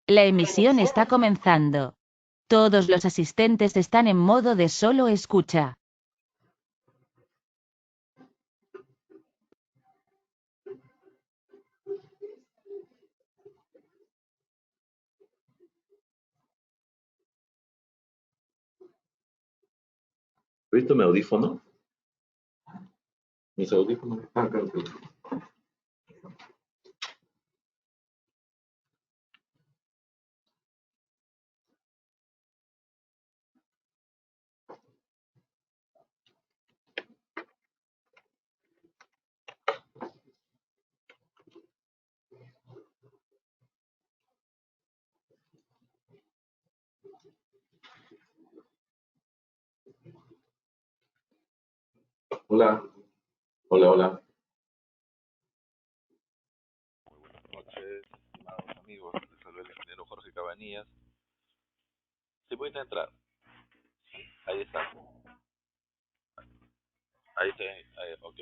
La emisión está comenzando. Todos los asistentes están en modo de solo escucha. ¿Visto mi audífono? Mis audífonos. Ah, claro. Hola, hola, hola. Noches, estimados amigos. Les saluda el ingeniero Jorge Cabanillas. Sí, voy a entrar. Ahí está. Ahí está. Ok.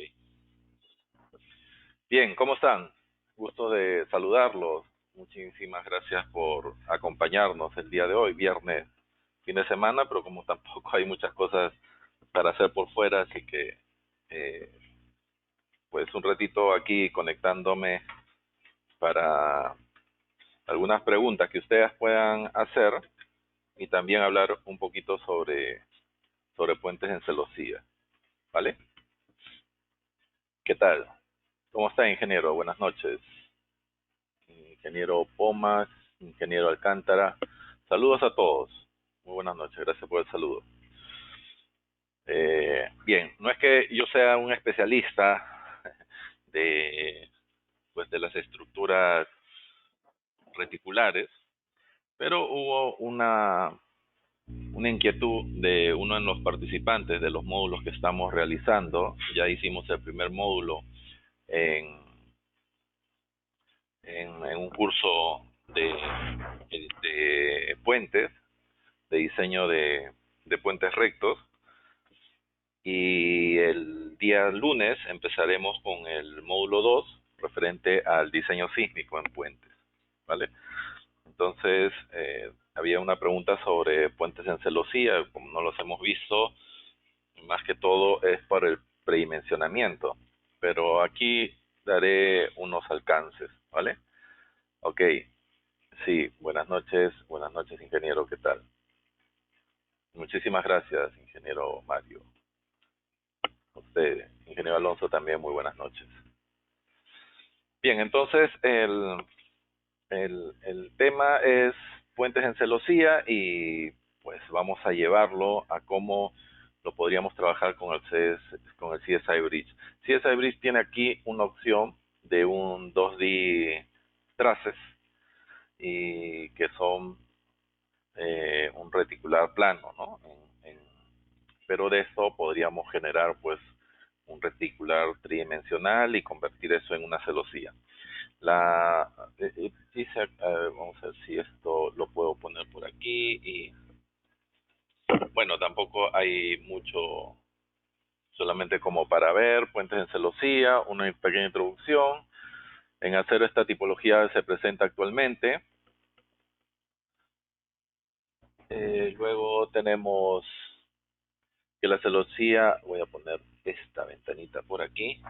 Bien, ¿cómo están? Gusto de saludarlos. Muchísimas gracias por acompañarnos el día de hoy, viernes, fin de semana, pero como tampoco hay muchas cosas para hacer por fuera, así que eh, pues un ratito aquí conectándome para algunas preguntas que ustedes puedan hacer y también hablar un poquito sobre puentes en celosía, ¿vale? ¿Qué tal? ¿Cómo está, ingeniero? Buenas noches. Ingeniero Pomas, ingeniero Alcántara. Saludos a todos. Muy buenas noches. Gracias por el saludo. Bien, no es que yo sea un especialista de, pues, de las estructuras reticulares, pero hubo una inquietud de uno de los participantes de los módulos que estamos realizando. Ya hicimos el primer módulo en, en un curso de puentes, de diseño de puentes rectos, y el día lunes empezaremos con el módulo 2 referente al diseño sísmico en puentes, ¿vale? Entonces, había una pregunta sobre puentes en celosía. Como no los hemos visto, más que todo es para el predimensionamiento, pero aquí daré unos alcances, ¿vale? Ok, sí, buenas noches, ingeniero, ¿qué tal? Muchísimas gracias, ingeniero Mario. A usted, ingeniero Alonso, también muy buenas noches. Bien, entonces el tema es puentes en celosía y pues vamos a llevarlo a cómo lo podríamos trabajar con con el CSI Bridge. CSI Bridge tiene aquí una opción de un 2D traces y que son un reticular plano, ¿no? Pero de esto podríamos generar pues un reticular tridimensional y convertir eso en una celosía. La dice, vamos a ver si esto lo puedo poner por aquí y bueno, tampoco hay mucho, solamente como para ver puentes en celosía, una pequeña introducción. En acero esta tipología se presenta actualmente. Luego tenemos que la celosía, voy a poner esta ventanita por aquí.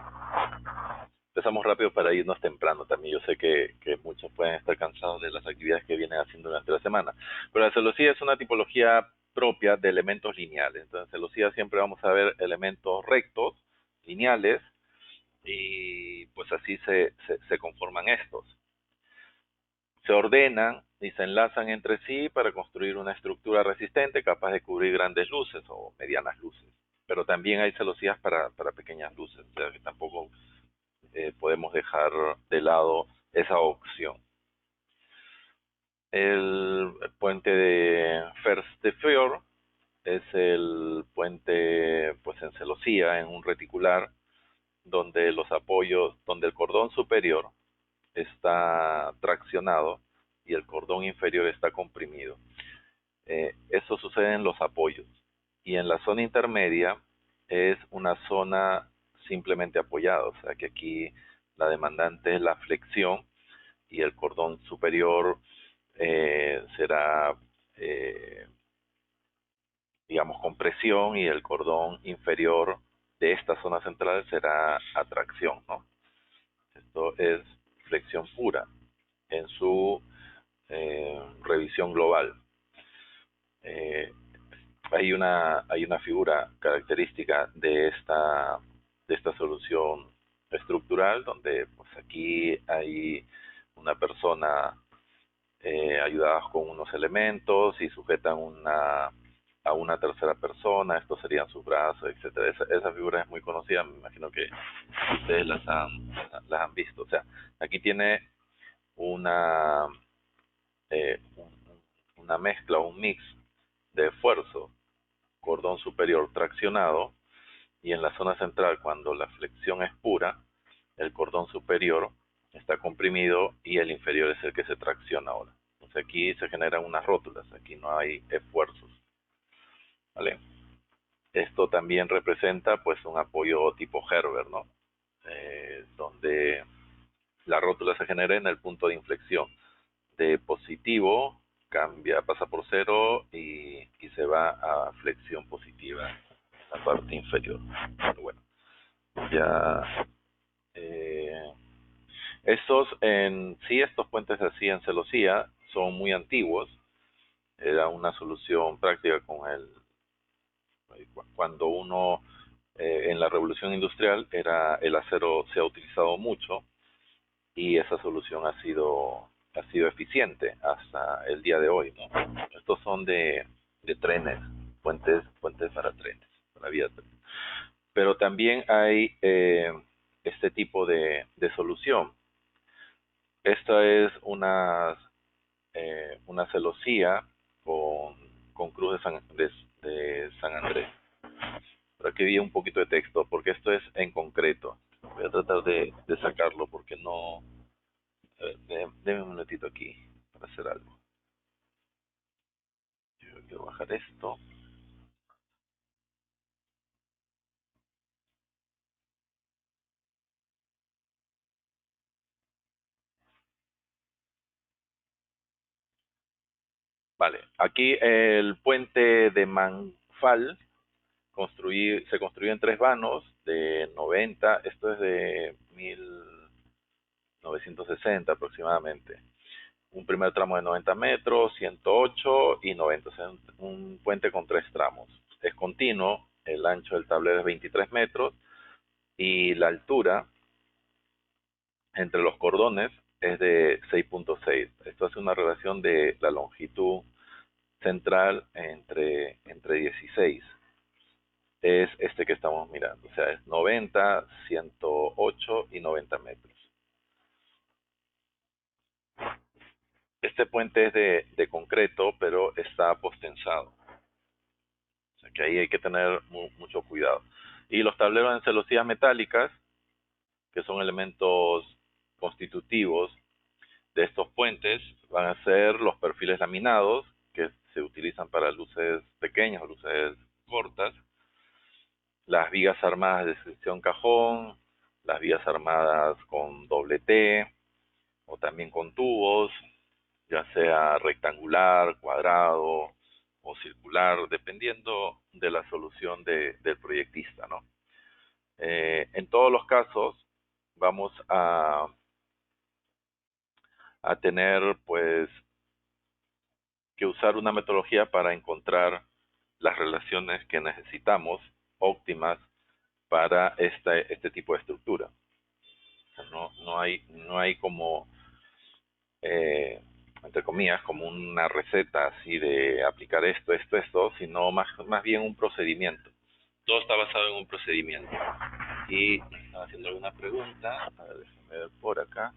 Empezamos rápido para irnos temprano también. Yo sé que muchos pueden estar cansados de las actividades que vienen haciendo durante la semana. Pero la celosía es una tipología propia de elementos lineales. Entonces, en celosía siempre vamos a ver elementos rectos, lineales, y pues así se conforman estos. Se ordenan y se enlazan entre sí para construir una estructura resistente capaz de cubrir grandes luces o medianas luces. Pero también hay celosías para pequeñas luces, o sea que tampoco podemos dejar de lado esa opción. El puente de First de Fjord es el puente pues en celosía, en un reticular, donde los apoyos, donde el cordón superior está traccionado y el cordón inferior está comprimido. Eso sucede en los apoyos. Y en la zona intermedia es una zona simplemente apoyada, o sea que aquí la demandante es la flexión y el cordón superior será, digamos, compresión, y el cordón inferior de esta zona central será atracción, ¿no? Esto es flexión pura en su revisión global. Hay una figura característica de esta solución estructural, donde pues aquí hay una persona ayudadas con unos elementos y sujetan a una tercera persona. Estos serían sus brazos, etcétera. Esa figura es muy conocida, me imagino que ustedes las han visto. O sea, aquí tiene una una mezcla, un mix de esfuerzo, cordón superior traccionado, y en la zona central, cuando la flexión es pura, el cordón superior está comprimido y el inferior es el que se tracciona ahora. Entonces aquí se generan unas rótulas, aquí no hay esfuerzos, ¿vale? Esto también representa pues un apoyo tipo Herbert, ¿no? Donde la rótula se genera en el punto de inflexión. De positivo pasa por cero y se va a flexión positiva, la parte inferior. Pero bueno, ya estos puentes así en celosía son muy antiguos. Era una solución práctica cuando uno en la revolución industrial el acero se ha utilizado mucho, y esa solución ha sido eficiente hasta el día de hoy, ¿no? Estos son de trenes, puentes para trenes, para vías. Pero también hay este tipo de solución. Esta es una celosía con cruz de San Andrés. Pero aquí vi un poquito de texto, porque esto es en concreto. Voy a tratar de sacarlo porque no... Deme un minutito aquí para hacer algo. Yo quiero bajar esto. Vale, aquí el puente de Manfal se construyó en 3 vanos de 90, esto es de 1960 aproximadamente. Un primer tramo de 90 metros, 108 y 90, o sea, un puente con 3 tramos. Es continuo, el ancho del tablero es 23 metros y la altura entre los cordones es de 6.6. Esto hace una relación de la longitud central entre 16. Es este que estamos mirando, o sea, es 90, 108 y 90 metros. Este puente es de concreto, pero está apostenzado. O sea, que ahí hay que tener mucho cuidado. Y los tableros en celosías metálicas, que son elementos constitutivos de estos puentes, van a ser los perfiles laminados, que se utilizan para luces pequeñas o luces cortas, las vigas armadas de sección cajón, las vigas armadas con doble T, o también con tubos, ya sea rectangular, cuadrado o circular, dependiendo de la solución del proyectista, ¿no? En todos los casos vamos a tener pues que usar una metodología para encontrar las relaciones que necesitamos óptimas para este tipo de estructura. O sea, no hay como, entre comillas, como una receta así de aplicar esto, sino más bien un procedimiento. Todo está basado en un procedimiento. Y me están haciendo alguna pregunta. A ver, déjenme ver por acá.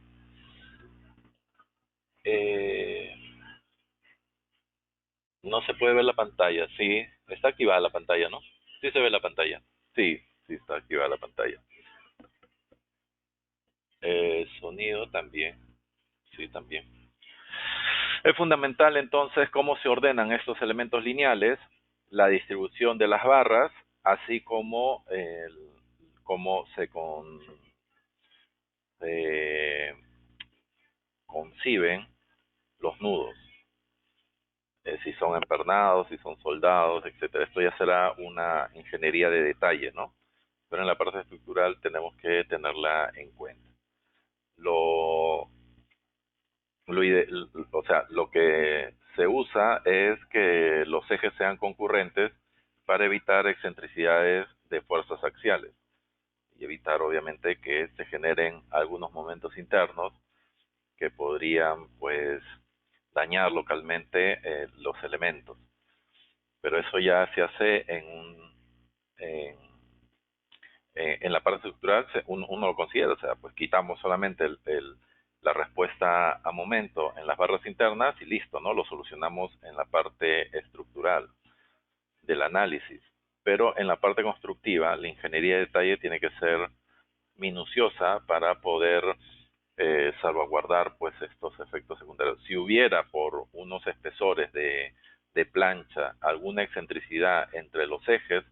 No se puede ver la pantalla. Sí, está activada la pantalla, ¿no? Sí se ve la pantalla. Sí, sí está activada la pantalla. Sonido también. Sí, también. Es fundamental entonces cómo se ordenan estos elementos lineales, la distribución de las barras, así como cómo se conciben los nudos. si son empernados, si son soldados, etcétera. Esto ya será una ingeniería de detalle, ¿no? Pero en la parte estructural tenemos que tenerla en cuenta. O sea, lo que se usa es que los ejes sean concurrentes para evitar excentricidades de fuerzas axiales y evitar obviamente que se generen algunos momentos internos que podrían pues dañar localmente los elementos. Pero eso ya se hace en, en la parte estructural, uno lo considera, o sea, pues quitamos solamente la respuesta a momento en las barras internas y listo, ¿no? Lo solucionamos en la parte estructural del análisis. Pero en la parte constructiva, la ingeniería de detalle tiene que ser minuciosa para poder salvaguardar pues estos efectos secundarios. Si hubiera por unos espesores de plancha alguna excentricidad entre los ejes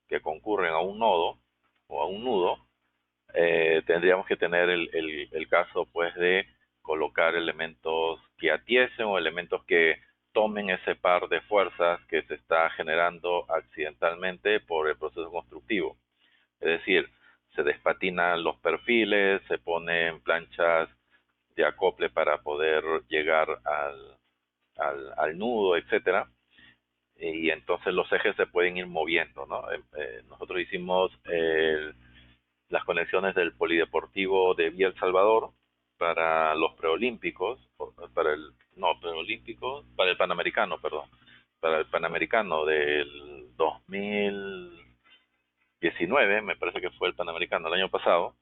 que concurren a un nodo o a un nudo, tendríamos que tener el caso pues de colocar elementos que atiesen o elementos que tomen ese par de fuerzas que se está generando accidentalmente por el proceso constructivo. Es decir, se despatinan los perfiles, se ponen planchas de acople para poder llegar al nudo, etcétera, y entonces los ejes se pueden ir moviendo, ¿no? Nosotros hicimos las conexiones del Polideportivo de Villa El Salvador para los preolímpicos, para el Panamericano, perdón, para el Panamericano del 2019, me parece que fue el Panamericano el año pasado,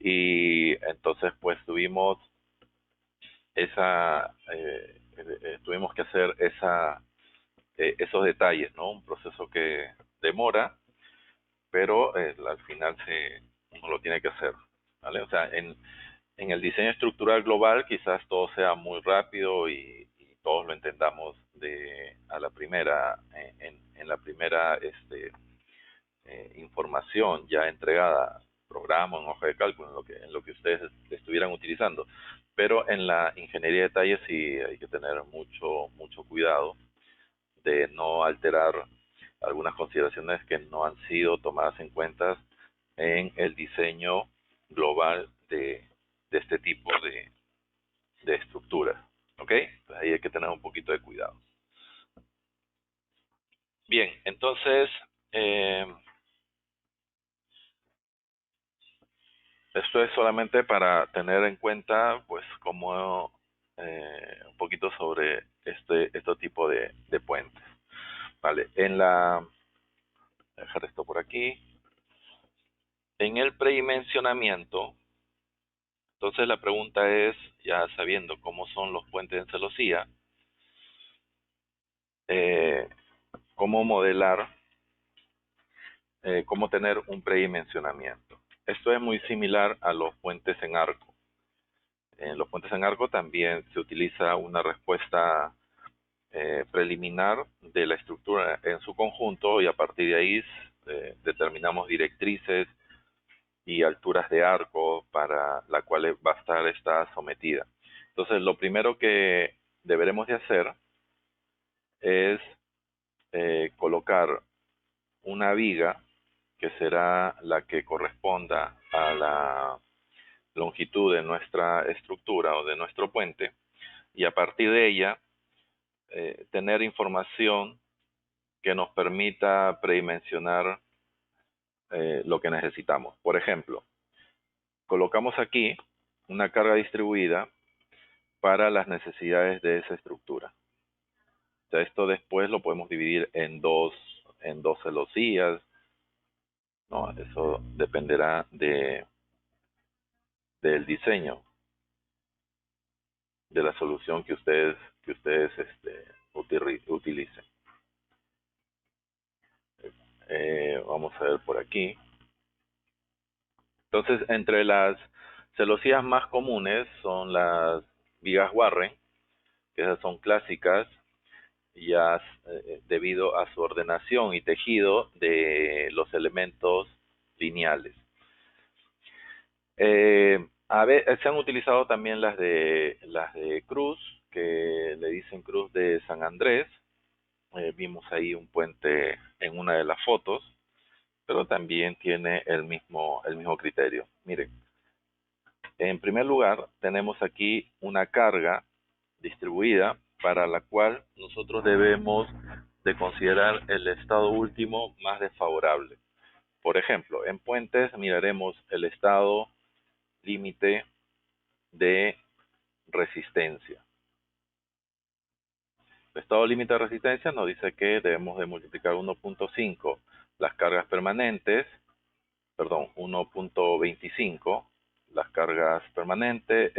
y entonces pues tuvimos tuvimos que hacer esos detalles, ¿no? Un proceso que demora, pero al final uno lo tiene que hacer, ¿vale? O sea, en el diseño estructural global quizás todo sea muy rápido y todos lo entendamos a la primera, en la primera información ya entregada, programa, en hoja de cálculo, en lo que ustedes estuvieran utilizando. Pero en la ingeniería de detalle sí hay que tener mucho cuidado de no alterar algunas consideraciones que no han sido tomadas en cuenta en el diseño global de este tipo de estructuras. ¿Ok? Entonces ahí hay que tener un poquito de cuidado. Bien, entonces esto es solamente para tener en cuenta pues como un poquito sobre este tipo de puentes. Vale, dejar esto por aquí. En el predimensionamiento, entonces la pregunta es, ya sabiendo cómo son los puentes en celosía, cómo modelar, cómo tener un predimensionamiento. Esto es muy similar a los puentes en arco. En los puentes en arco también se utiliza una respuesta preliminar de la estructura en su conjunto y a partir de ahí determinamos directrices y alturas de arco para la cual va a estar esta sometida. Entonces, lo primero que deberemos de hacer es colocar una viga que será la que corresponda a la longitud de nuestra estructura o de nuestro puente y a partir de ella tener información que nos permita predimensionar lo que necesitamos. Por ejemplo, colocamos aquí una carga distribuida para las necesidades de esa estructura. O sea, esto después lo podemos dividir en dos celosías, ¿no? Eso dependerá del diseño, de la solución que ustedes utilicen. Vamos a ver por aquí. Entonces, entre las celosías más comunes son las vigas Warren, que esas son clásicas, ya debido a su ordenación y tejido de los elementos lineales. Se han utilizado también las de Cruz, que le dicen Cruz de San Andrés, vimos ahí un puente en una de las fotos, pero también tiene el mismo criterio. Miren, en primer lugar, tenemos aquí una carga distribuida para la cual nosotros debemos de considerar el estado último más desfavorable. Por ejemplo, en puentes miraremos el estado límite de resistencia. El estado límite de resistencia nos dice que debemos de multiplicar 1.5 las cargas permanentes, perdón, 1.25 las cargas permanentes,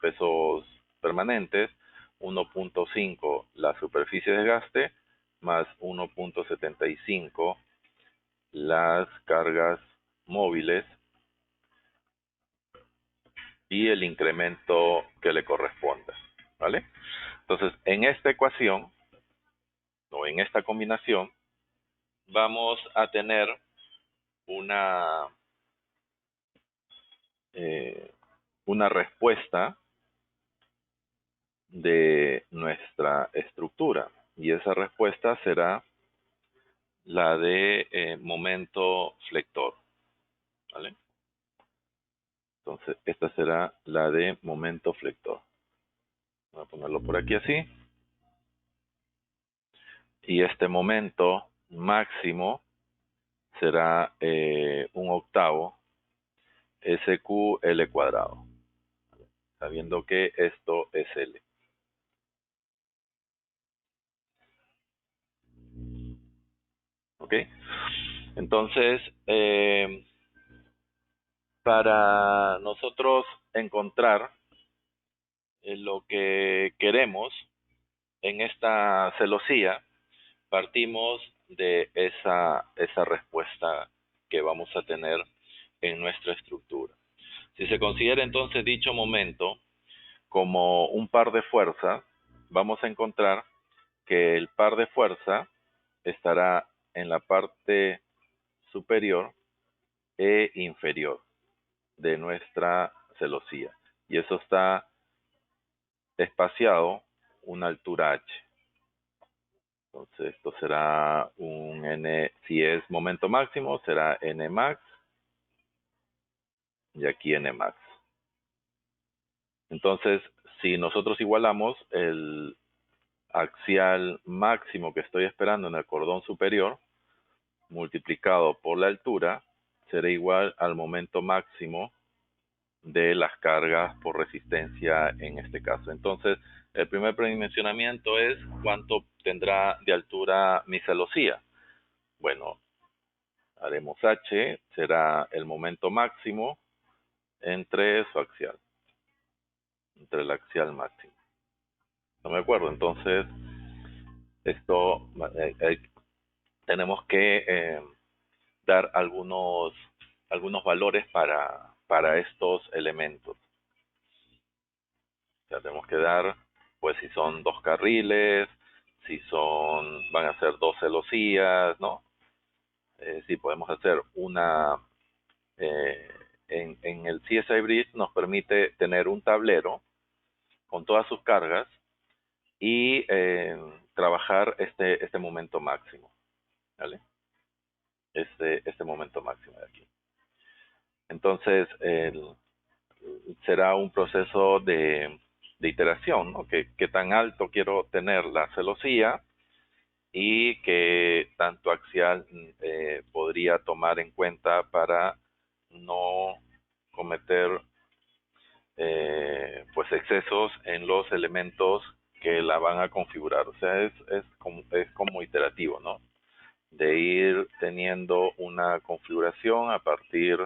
pesos permanentes, 1.5 la superficie de desgaste, más 1.75 las cargas móviles y el incremento que le corresponda, ¿vale? Entonces, en esta ecuación, o en esta combinación, vamos a tener una, una respuesta de nuestra estructura, y esa respuesta será la de momento flector, ¿vale? Entonces, esta será la de momento flector. Voy a ponerlo por aquí así. Y este momento máximo será un octavo SQL cuadrado, sabiendo que esto es L. ¿Ok? Entonces, para nosotros encontrar lo que queremos en esta celosía, partimos de esa respuesta que vamos a tener en nuestra estructura. Si se considera entonces dicho momento como un par de fuerza, vamos a encontrar que el par de fuerza estará en la parte superior e inferior de nuestra celosía. Y eso está espaciado una altura h. Entonces esto será un n, si es momento máximo, será n max, y aquí n max. Entonces, si nosotros igualamos el axial máximo que estoy esperando en el cordón superior, multiplicado por la altura, será igual al momento máximo de las cargas por resistencia en este caso. Entonces, el primer predimensionamiento es cuánto tendrá de altura mi celosía. Bueno, haremos H, será el momento máximo entre su axial, entre el axial máximo. ¿No me acuerdo? Entonces, esto tenemos que dar algunos valores para estos elementos. O sea, tenemos que dar, pues, si son 2 carriles, si van a ser 2 celosías, ¿no? Si podemos hacer una, en el CSI Bridge nos permite tener un tablero con todas sus cargas y trabajar este momento máximo, ¿vale? Este momento máximo de aquí. Entonces, será un proceso de iteración, ¿no? ¿Qué tan alto quiero tener la celosía y qué tanto axial podría tomar en cuenta para no cometer pues excesos en los elementos que la van a configurar? O sea, es como iterativo, ¿no? De ir teniendo una configuración a partir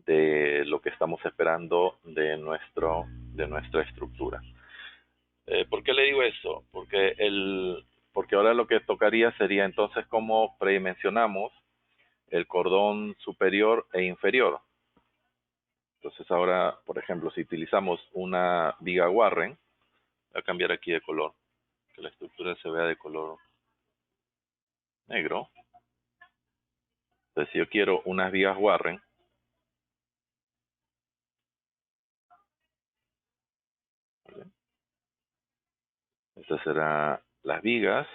de lo que estamos esperando de nuestra estructura. ¿Por qué le digo eso? Porque ahora lo que tocaría sería entonces cómo predimensionamos el cordón superior e inferior. Entonces ahora, por ejemplo, si utilizamos una viga Warren, voy a cambiar aquí de color, que la estructura se vea de color negro. Entonces si yo quiero unas vigas Warren, ¿vale? Esta será las vigas,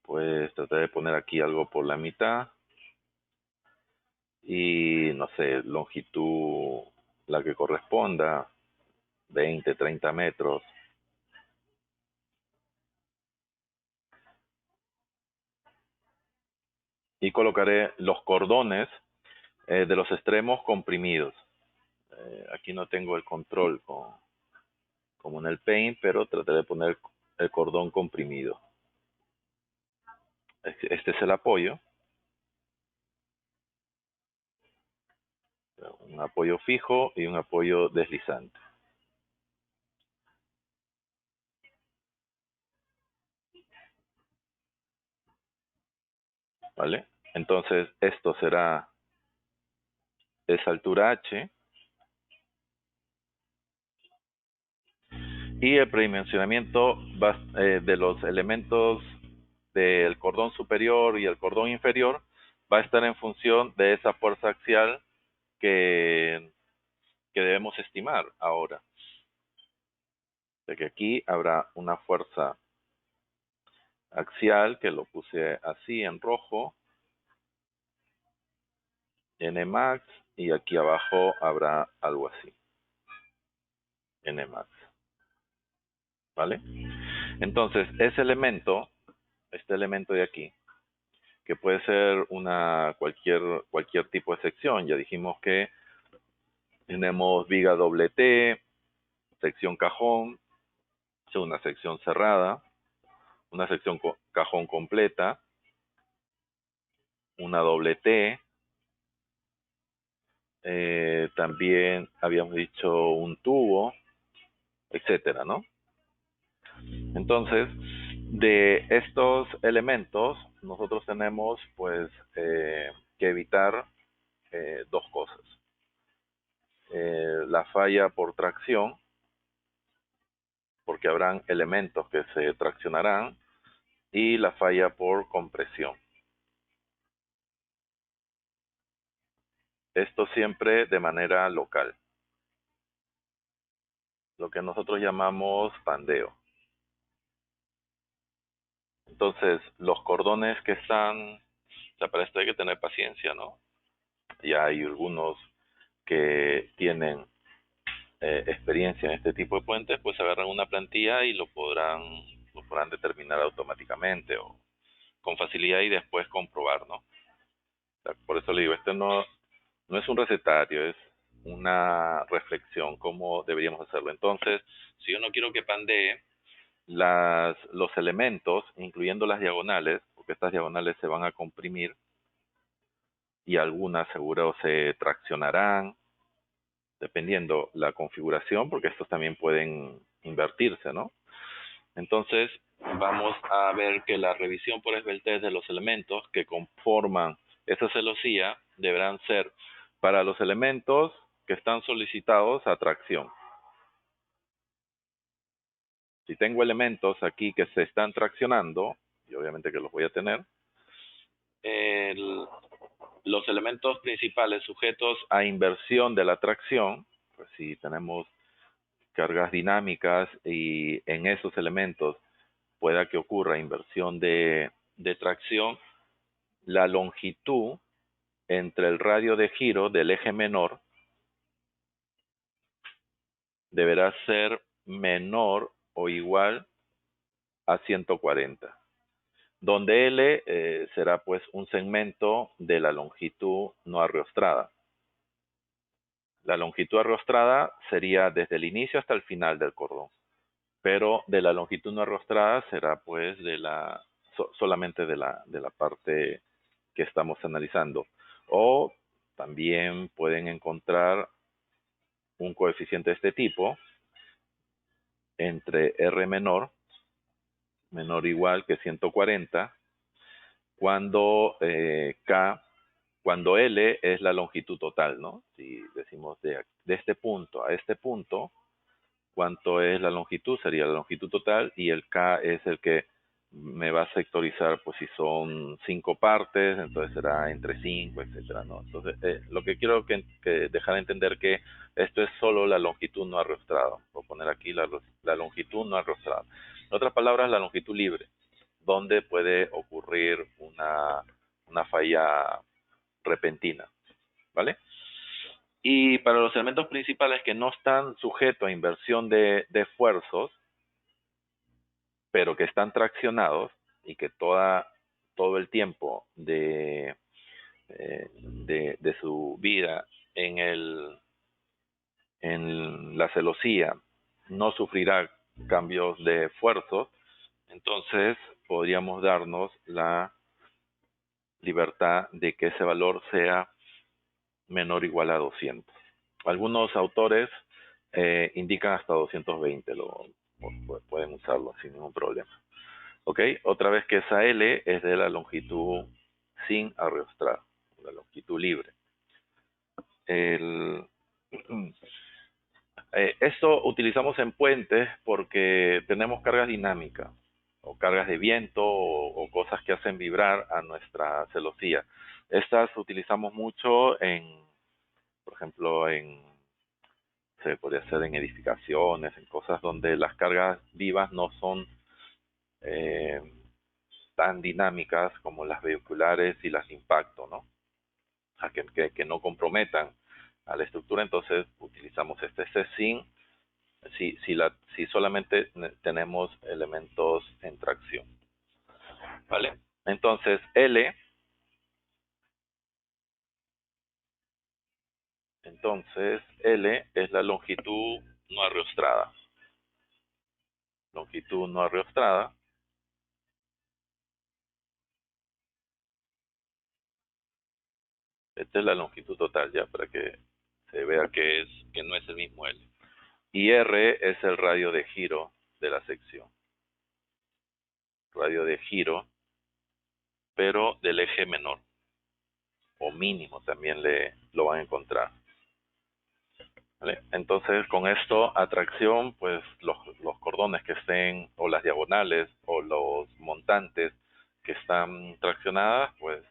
pues trataré de poner aquí algo por la mitad y no sé, longitud la que corresponda, 20, 30 metros. Y colocaré los cordones de los extremos comprimidos. Aquí no tengo el control como en el Paint, pero trataré de poner el cordón comprimido. Este es el apoyo. Un apoyo fijo y un apoyo deslizante. ¿Vale? Entonces, esto será esa altura H. Y el predimensionamiento de los elementos del cordón superior y el cordón inferior va a estar en función de esa fuerza axial que debemos estimar ahora. De que aquí habrá una fuerza axial, que lo puse así en rojo, Nmax, y aquí abajo habrá algo así, Nmax. ¿Vale? Entonces, este elemento de aquí, que puede ser cualquier tipo de sección, ya dijimos que tenemos viga doble T, sección cajón, una sección cerrada, una sección cajón completa, una doble T, también habíamos dicho un tubo, etcétera, ¿no? Entonces, de estos elementos, nosotros tenemos pues que evitar dos cosas. La falla por tracción, porque habrán elementos que se traccionarán, y la falla por compresión. Esto siempre de manera local, lo que nosotros llamamos pandeo. Entonces, los cordones que están, o sea, para esto hay que tener paciencia, ¿no? Ya hay algunos que tienen experiencia en este tipo de puentes, pues agarran una plantilla y lo podrán determinar automáticamente o con facilidad y después comprobar, ¿no? O sea, por eso le digo, este no es un recetario, es una reflexión, cómo deberíamos hacerlo. Entonces, si yo no quiero que pandee, los elementos, incluyendo las diagonales, porque estas diagonales se van a comprimir y algunas seguro se traccionarán, dependiendo la configuración, porque estos también pueden invertirse, ¿no? Entonces, vamos a ver que la revisión por esbeltez de los elementos que conforman esa celosía deberán ser para los elementos que están solicitados a tracción. Si tengo elementos aquí que se están traccionando, y obviamente que los voy a tener, los elementos principales sujetos a inversión de la tracción, pues si tenemos cargas dinámicas y en esos elementos pueda que ocurra inversión de tracción, la longitud entre el radio de giro del eje menor deberá ser menor o igual a 140, donde L será pues un segmento de la longitud no arrostrada. La longitud arrostrada sería desde el inicio hasta el final del cordón, pero de la longitud no arrostrada será pues solamente de la parte que estamos analizando. O también pueden encontrar un coeficiente de este tipo entre R menor o igual que 140, cuando cuando L es la longitud total, ¿no? Si decimos de este punto a este punto, ¿cuánto es la longitud? Sería la longitud total, y el K es el que me va a sectorizar, pues si son 5 partes, entonces será entre 5, etcétera, ¿no? Entonces, lo que quiero que dejar de entender que esto es solo la longitud no arrostrada. Voy a poner aquí la longitud no arrostrada. otras palabras, la longitud libre, donde puede ocurrir una falla repentina, ¿vale? Y para los elementos principales que no están sujetos a inversión de esfuerzos, pero que están traccionados y que todo el tiempo de su vida en la celosía no sufrirá cambios de esfuerzos, entonces podríamos darnos la libertad de que ese valor sea menor o igual a 200. Algunos autores indican hasta 220, pueden usarlo sin ningún problema. ¿Ok? Otra vez que esa L es de la longitud sin arrastrar, la longitud libre. Esto utilizamos en puentes porque tenemos cargas dinámicas o cargas de viento o cosas que hacen vibrar a nuestra celosía. Estas utilizamos mucho por ejemplo, se podría hacer en edificaciones, en cosas donde las cargas vivas no son eh, tan dinámicas como las vehiculares y las de impacto, ¿no? O sea, que no comprometan a la estructura, entonces utilizamos este sin si solamente tenemos elementos en tracción. ¿Vale? Entonces, L es la longitud no arrostrada. Longitud no arrostrada. Esta es la longitud total, ya, para que se vea que no es el mismo L. Y R es el radio de giro de la sección. Radio de giro, pero del eje menor. O mínimo también lo van a encontrar. ¿Vale? Entonces, con esto, atracción, pues los cordones que estén, o las diagonales, o los montantes que están traccionadas, pues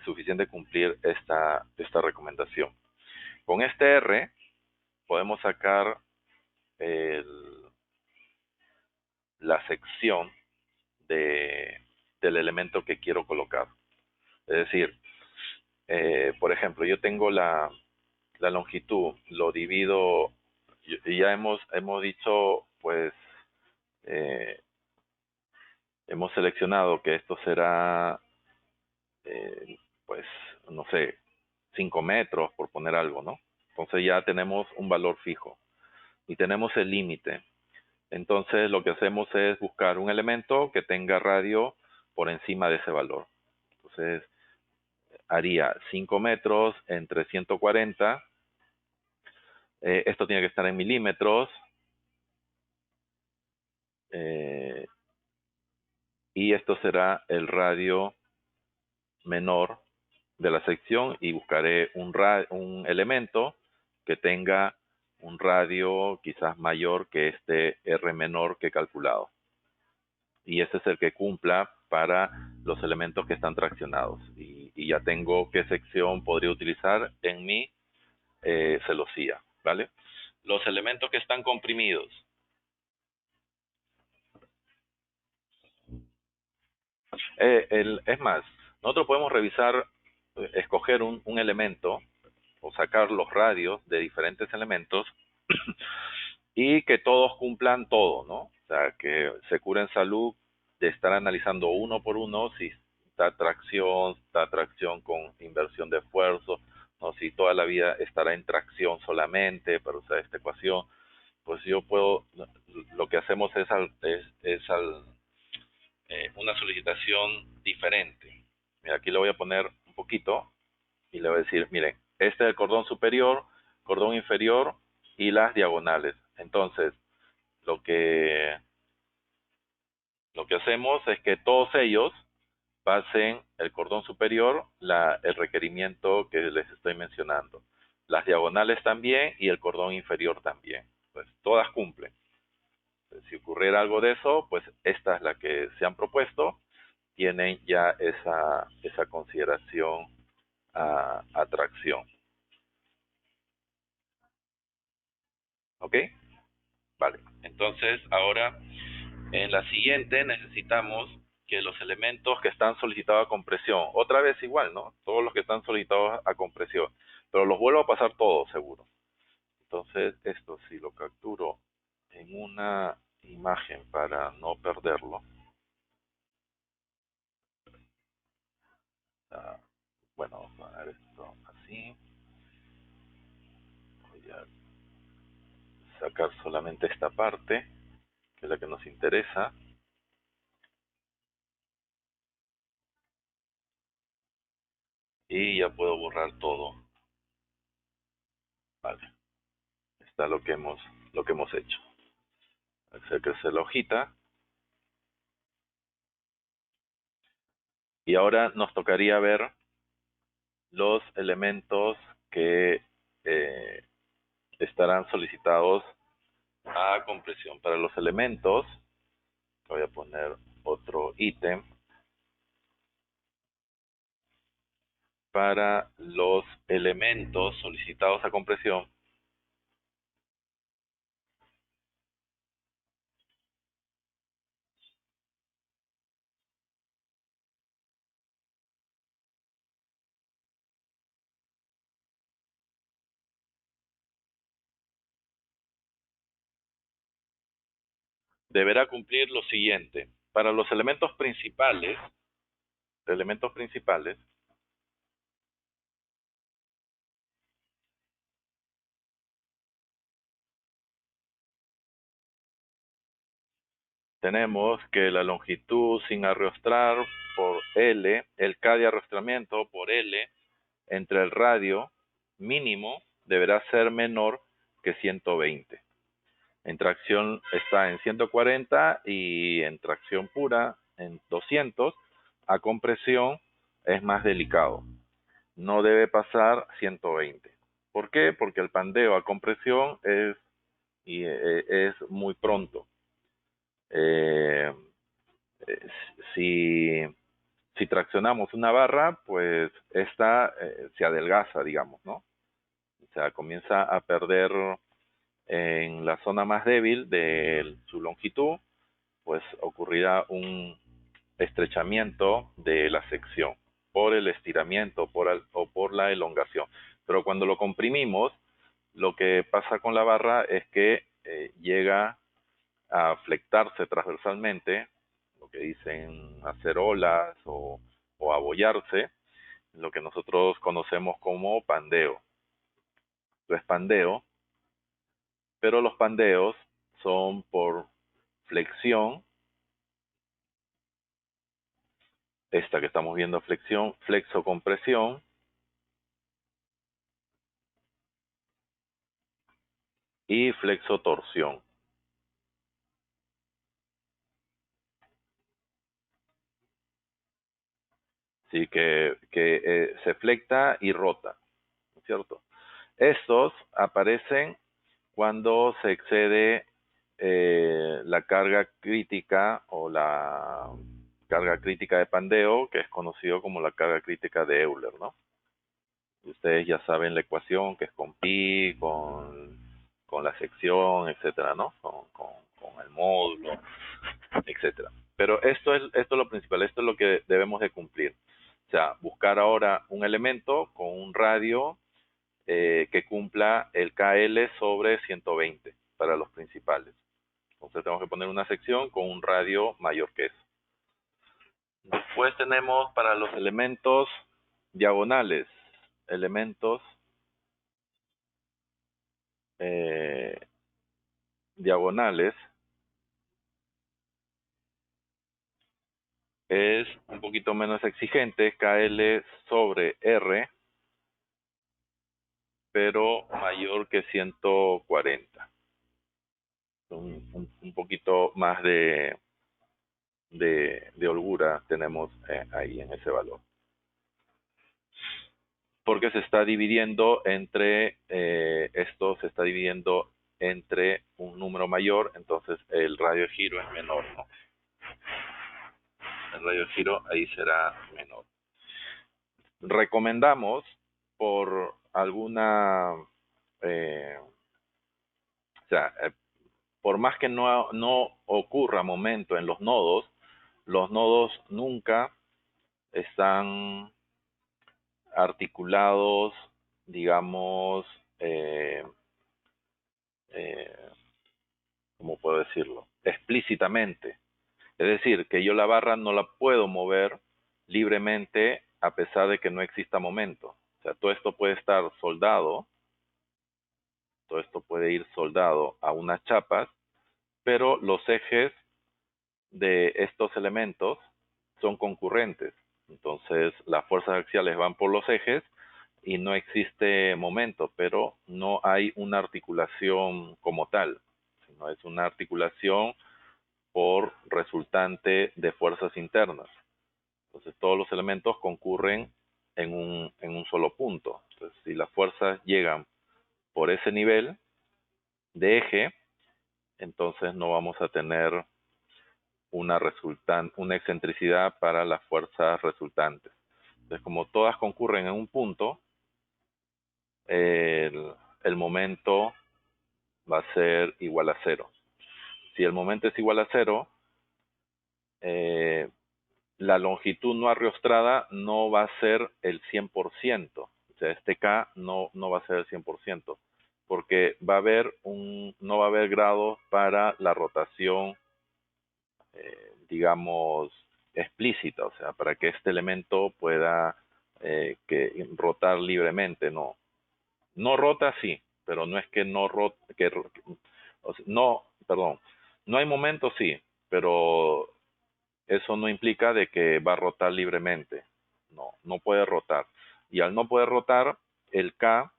suficiente cumplir esta recomendación. Con este R podemos sacar la sección del elemento que quiero colocar. Es decir, por ejemplo, yo tengo la longitud, lo divido, y ya hemos dicho, pues, hemos seleccionado que esto será, pues, no sé, 5 metros, por poner algo, ¿no? Entonces ya tenemos un valor fijo y tenemos el límite. Entonces lo que hacemos es buscar un elemento que tenga radio por encima de ese valor. Entonces haría 5 metros entre 140. Esto tiene que estar en milímetros. Y esto será el radio menor de la sección y buscaré un elemento que tenga un radio quizás mayor que este R menor que he calculado. Y ese es el que cumpla para los elementos que están traccionados. Y ya tengo qué sección podría utilizar en mi celosía, ¿vale? Los elementos que están comprimidos. Es más, nosotros podemos revisar, escoger un elemento o sacar los radios de diferentes elementos y que todos cumplan todo, ¿no? O sea, que se cure en salud de estar analizando uno por uno si está tracción con inversión de esfuerzo, no, si toda la vida estará en tracción solamente para usar esta ecuación, pues yo puedo, lo que hacemos es una solicitación diferente. Mira, aquí le voy a poner un poquito y le voy a decir, miren, este es el cordón superior, cordón inferior y las diagonales. Entonces, lo que hacemos es que todos ellos pasen el cordón superior, el requerimiento que les estoy mencionando. Las diagonales también y el cordón inferior también. Pues todas cumplen. Si ocurriera algo de eso, pues esta es la que se han propuesto, tienen ya esa consideración a atracción. ¿Ok? Vale. Entonces, ahora En la siguiente necesitamos que los elementos que están solicitados a compresión, otra vez igual, ¿no? Todos los que están solicitados a compresión, pero los vuelvo a pasar todos seguro. Entonces, esto si lo capturo en una imagen para no perderlo. Bueno, vamos a poner esto así. Voy a sacar solamente esta parte, que es la que nos interesa. Y ya puedo borrar todo. Vale. Está lo que hemos hecho. Acérquese la hojita. Y ahora nos tocaría ver los elementos que estarán solicitados a compresión. Para los elementos, voy a poner otro ítem. Para los elementos solicitados a compresión, deberá cumplir lo siguiente. Para los elementos principales, tenemos que la longitud sin arrastrar por L, el K de arrastramiento por L, entre el radio mínimo deberá ser menor que 120. En tracción está en 140 y en tracción pura en 200. A compresión es más delicado. No debe pasar 120. ¿Por qué? Porque el pandeo a compresión es muy pronto. Eh, si, si traccionamos una barra, pues esta se adelgaza, digamos, ¿no? O sea, comienza a perder en la zona más débil de su longitud, pues ocurrirá un estrechamiento de la sección por el estiramiento o por la elongación. Pero cuando lo comprimimos, lo que pasa con la barra es que llega a flectarse transversalmente, lo que dicen hacer olas o abollarse, lo que nosotros conocemos como pandeo. Esto es pandeo, pero los pandeos son por flexión, esta que estamos viendo flexión, flexocompresión y flexotorsión. Sí, que se flecta y rota, ¿no es cierto? Estos aparecen cuando se excede la carga crítica o la carga crítica de pandeo, que es conocido como la carga crítica de Euler, ¿no? Y ustedes ya saben la ecuación, que es con pi, con la sección, etcétera, ¿no? Con el módulo, etcétera. Pero esto es lo principal, esto es lo que debemos de cumplir. O sea, buscar ahora un elemento con un radio que cumpla el KL sobre 120 para los principales. Entonces tenemos que poner una sección con un radio mayor que eso. Después tenemos para los elementos diagonales, elementos diagonales, es un poquito menos exigente, KL sobre R, pero mayor que 140. Un poquito más de holgura tenemos ahí en ese valor. Porque se está dividiendo esto se está dividiendo entre un número mayor, entonces el radio de giro es menor, ¿no? El radio de giro ahí será menor. Recomendamos por alguna, o sea, por más que no ocurra momento en los nodos nunca están articulados, digamos, eh, ¿cómo puedo decirlo? Explícitamente. Es decir, que yo la barra no la puedo mover libremente a pesar de que no exista momento. O sea, todo esto puede estar soldado, todo esto puede ir soldado a unas chapas, pero los ejes de estos elementos son concurrentes. Entonces, las fuerzas axiales van por los ejes y no existe momento, pero no hay una articulación como tal, sino es una articulación por resultante de fuerzas internas. Entonces, todos los elementos concurren en un solo punto. Entonces, si las fuerzas llegan por ese nivel de eje, entonces no vamos a tener una excentricidad para las fuerzas resultantes. Entonces, como todas concurren en un punto, el momento va a ser igual a cero. Si el momento es igual a cero, la longitud no ariostrada no va a ser el 100%. O sea, este K no va a ser el 100%, porque no va a haber grados para la rotación, digamos, explícita, o sea, para que este elemento pueda rotar libremente, no. No rota, sí, pero no es que no rota, o sea, no, perdón, no hay momento, sí, pero eso no implica de que va a rotar libremente. No puede rotar. Y al no poder rotar, el K,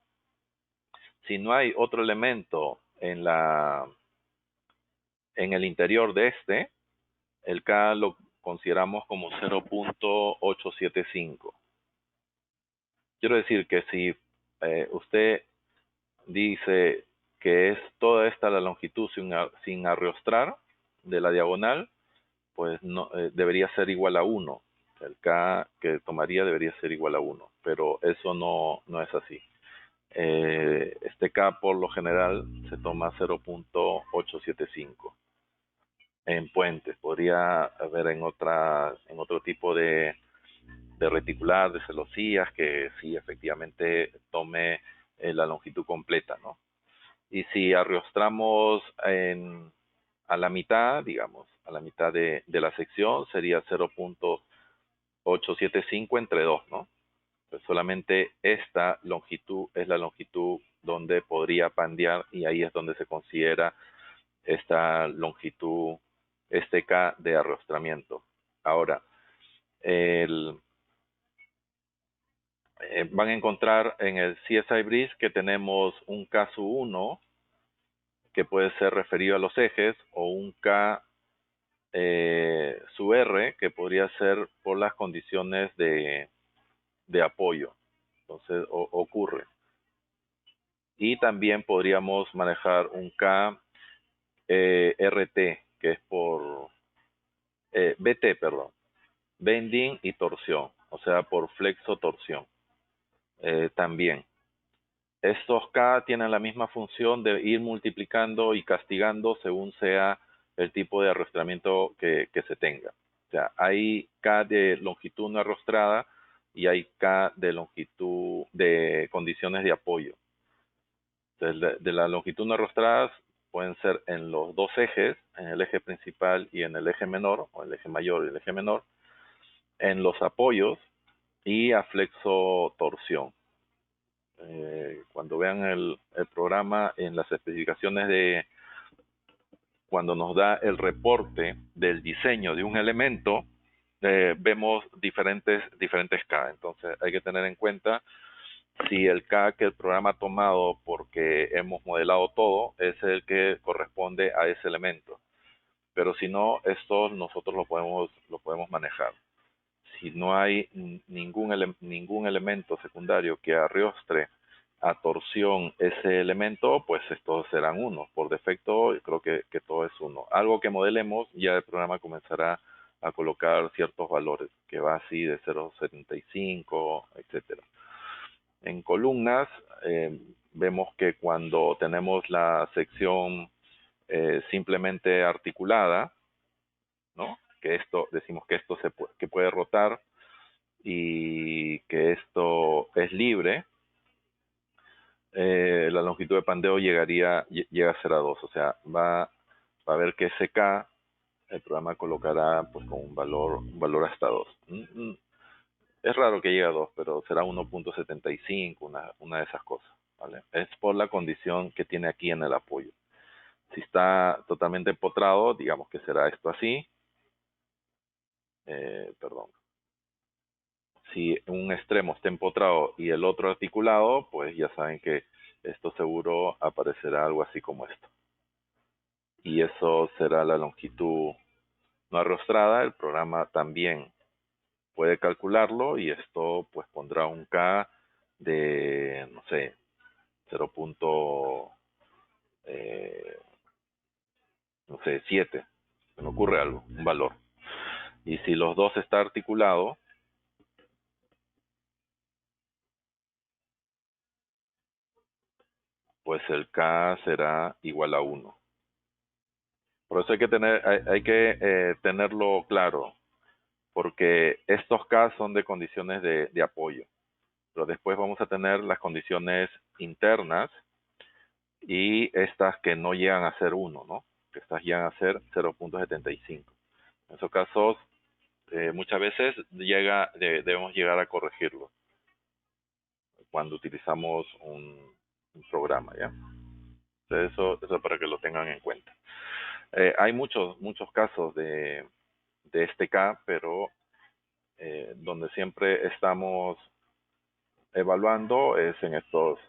si no hay otro elemento en el interior de este, el K lo consideramos como 0.875. Quiero decir que si usted dice que es toda esta la longitud sin arrostrar de la diagonal, pues no debería ser igual a 1. El K que tomaría debería ser igual a 1, pero eso no es así. Este K por lo general se toma 0.875 en puentes. Podría haber en otro tipo de reticular, de celosías, que sí efectivamente tome la longitud completa, ¿no? Y si arrostramos a la mitad, digamos, a la mitad de la sección, sería 0.875 entre 2, ¿no? Pues solamente esta longitud es la longitud donde podría pandear y ahí es donde se considera esta longitud, este K de arrostramiento. Ahora, van a encontrar en el CSI Bridge que tenemos un K sub 1 que puede ser referido a los ejes o un K sub R que podría ser por las condiciones de apoyo. Entonces ocurre. Y también podríamos manejar un K RT, que es por BT, perdón, bending y torsión, o sea, por flexo-torsión. También. Estos K tienen la misma función de ir multiplicando y castigando según sea el tipo de arrostramiento que se tenga. O sea, hay K de longitud no arrostrada y hay K de longitud de condiciones de apoyo. Entonces, de la longitud no arrostradas pueden ser en los dos ejes, en el eje principal y en el eje menor, o el eje mayor y el eje menor, en los apoyos y a flexo torsión. Cuando vean el programa, en las especificaciones de cuando nos da el reporte del diseño de un elemento, vemos diferentes K. Entonces hay que tener en cuenta si el K que el programa ha tomado porque hemos modelado todo es el que corresponde a ese elemento. Pero si no, esto nosotros lo podemos manejar. Si no hay ningún elemento secundario que arrostre a torsión ese elemento, pues estos serán 1. Por defecto, creo que todo es 1. Algo que modelemos, ya el programa comenzará a colocar ciertos valores, que va así de 0.75, etcétera. En columnas, vemos que cuando tenemos la sección simplemente articulada, ¿no? Que esto, decimos que esto que puede rotar y que esto es libre, la longitud de pandeo llega a ser a 2, o sea, va a ver que SK, el programa colocará pues con un valor hasta 2. Es raro que llegue a 2, pero será 1.75, una de esas cosas, ¿vale? Es por la condición que tiene aquí en el apoyo. Si está totalmente empotrado, digamos que será esto así, perdón. Si un extremo está empotrado y el otro articulado, pues ya saben que esto seguro aparecerá algo así como esto. Y eso será la longitud no arrostrada. El programa también puede calcularlo y esto pues pondrá un K de, no sé, 0. No sé, 7. Se me ocurre algo, un valor. Y si los dos está articulado, pues el K será igual a 1. Por eso hay que tenerlo claro, porque estos K son de condiciones de apoyo, pero después vamos a tener las condiciones internas y estas que no llegan a ser 1, ¿no? Que estas llegan a ser 0.75. En esos casos, muchas veces debemos llegar a corregirlo cuando utilizamos un programa, ¿ya? Eso para que lo tengan en cuenta. Hay muchos casos de este K, pero donde siempre estamos evaluando es en estos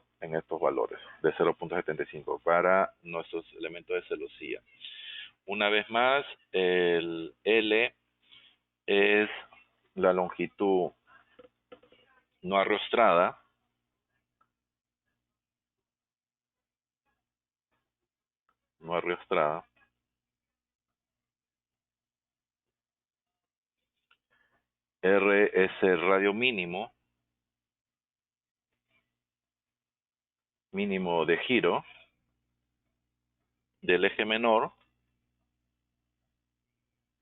valores de 0.75 para nuestros elementos de celosía. Una vez más, el L es la longitud no arrostrada, R es el radio mínimo de giro del eje menor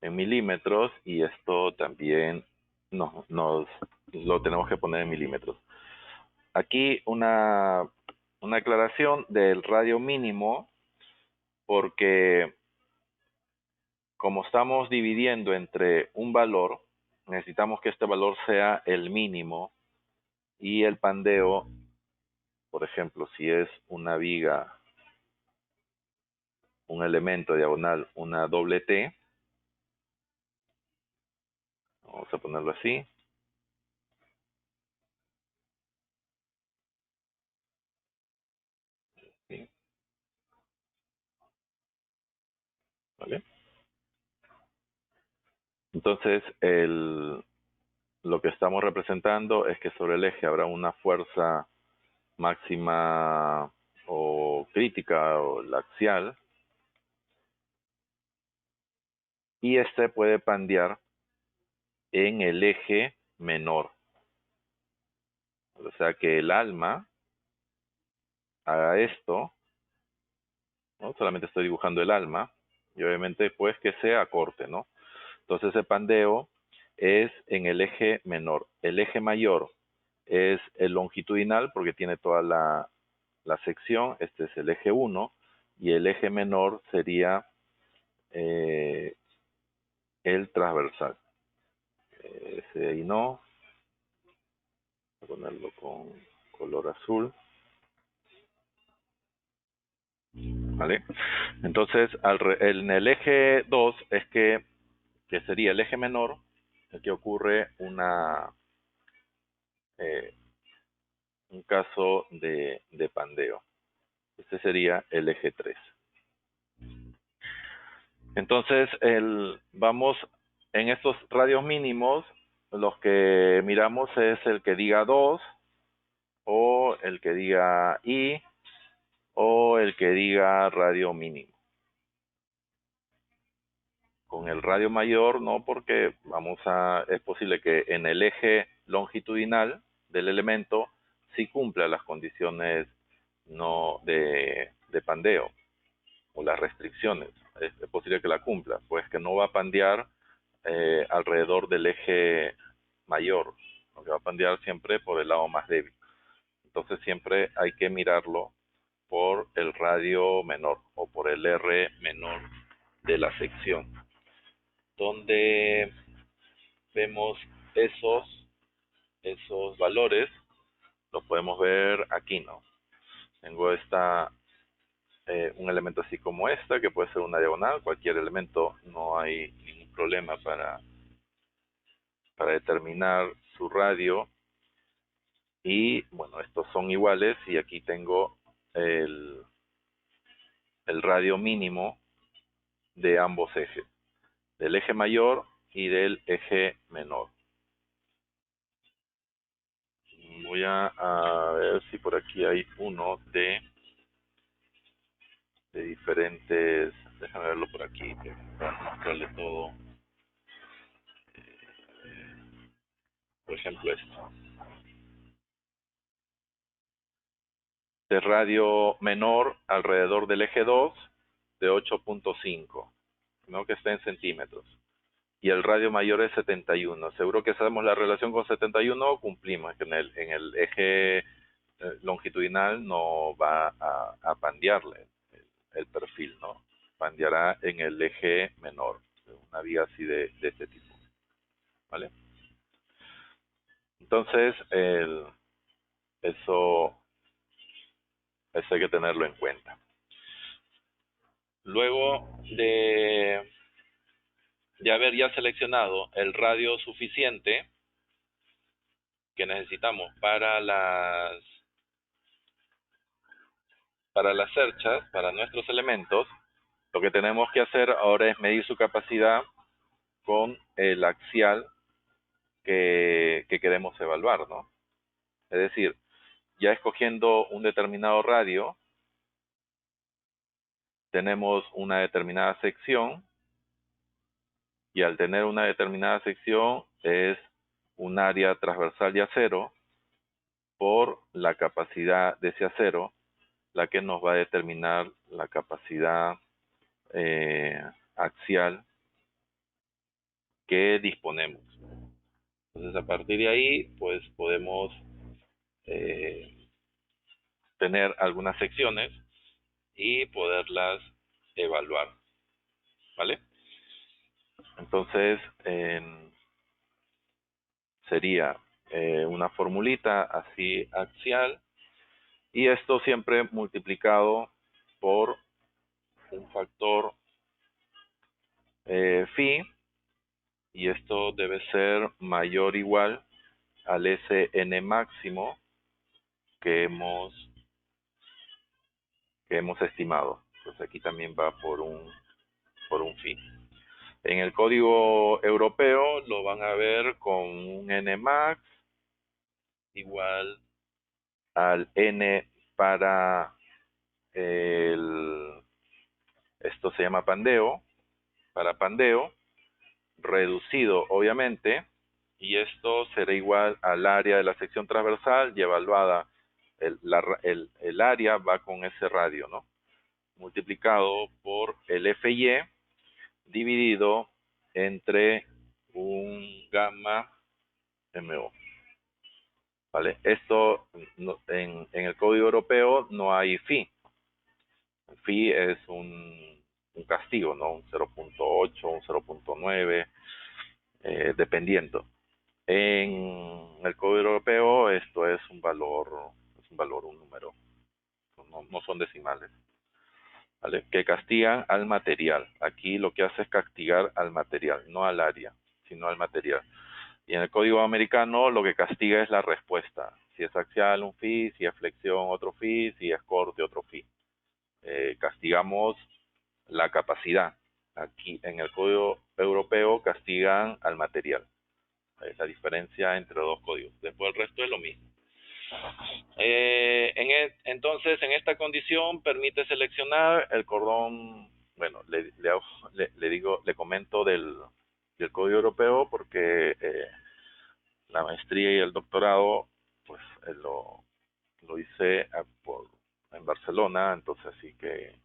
en milímetros, y esto también nos lo tenemos que poner en milímetros. Aquí una aclaración del radio mínimo, porque como estamos dividiendo entre un valor, necesitamos que este valor sea el mínimo, y el pandeo, por ejemplo, si es una viga, un elemento diagonal, una doble T, vamos a ponerlo así, ¿sí? ¿Vale? Entonces, lo que estamos representando es que sobre el eje habrá una fuerza máxima o crítica o la axial, y este puede pandear en el eje menor. O sea que el alma haga esto, ¿no? Solamente estoy dibujando el alma, y obviamente pues que sea corte, ¿no? Entonces el pandeo es en el eje menor. El eje mayor es el longitudinal porque tiene toda la sección, este es el eje 1, y el eje menor sería el transversal. Ese ahí no, voy a ponerlo con color azul. ¿Vale? Entonces, en el eje 2 es que sería el eje menor, el que ocurre un caso de pandeo. Este sería el eje 3. Entonces, vamos en estos radios mínimos, los que miramos es el que diga 2, o el que diga I, o el que diga radio mínimo. Con el radio mayor no, porque es posible que en el eje longitudinal del elemento sí cumpla las condiciones no de pandeo. o las restricciones. Es posible que la cumpla, pues que no va a pandear alrededor del eje mayor, lo que va a pandear siempre por el lado más débil. Entonces siempre hay que mirarlo por el radio menor o por el R menor de la sección, donde vemos esos valores. Los podemos ver aquí, ¿no? Tengo un elemento así como que puede ser una diagonal, cualquier elemento, no hay ningún problema para determinar su radio. Y bueno, estos son iguales y aquí tengo el radio mínimo de ambos ejes, del eje mayor y del eje menor. Voy a ver si por aquí hay uno de diferentes. Déjame verlo por aquí para mostrarle todo. Por ejemplo, esto. De radio menor alrededor del eje 2 de 8.5, ¿no? Que está en centímetros. Y el radio mayor es 71. Seguro que sabemos la relación con 71, cumplimos. En el eje longitudinal no va a pandearle el perfil, ¿no? Pandeará en el eje menor, una vía así de este tipo, ¿vale? Entonces, eso hay que tenerlo en cuenta. Luego de haber ya seleccionado el radio suficiente que necesitamos para las cerchas, para nuestros elementos, lo que tenemos que hacer ahora es medir su capacidad con el axial que queremos evaluar, ¿no? Es decir, ya escogiendo un determinado radio, tenemos una determinada sección, y al tener una determinada sección es un área transversal de acero por la capacidad de ese acero, la que nos va a determinar la capacidad axial que disponemos. Entonces, a partir de ahí, pues podemos tener algunas secciones y poderlas evaluar, ¿vale? Entonces, sería una formulita así axial, y esto siempre multiplicado por un factor phi, y esto debe ser mayor o igual al Sn máximo que hemos estimado. Pues aquí también va por un phi. En el código europeo lo van a ver con un Nmax igual al N para esto se llama pandeo, para pandeo, reducido obviamente, y esto será igual al área de la sección transversal y evaluada, el área va con ese radio, ¿no? Multiplicado por el FY dividido entre un gamma MO. ¿Vale? Esto en el código europeo no hay phi. El phi es un castigo, ¿no? Un 0.8, un 0.9, dependiendo. En el código europeo esto es un valor, un número. No son decimales. ¿Vale? Que castigan al material. Aquí lo que hace es castigar al material, no al área, sino al material. Y en el código americano lo que castiga es la respuesta. Si es axial, un phi; si es flexión, otro phi; si es corte, otro phi. Castigamos la capacidad. Aquí en el código europeo castigan al material. Es la diferencia entre los dos códigos. Después el resto es lo mismo. Entonces, en esta condición permite seleccionar el cordón. Bueno, le comento del código europeo porque la maestría y el doctorado pues lo hice en Barcelona, entonces así que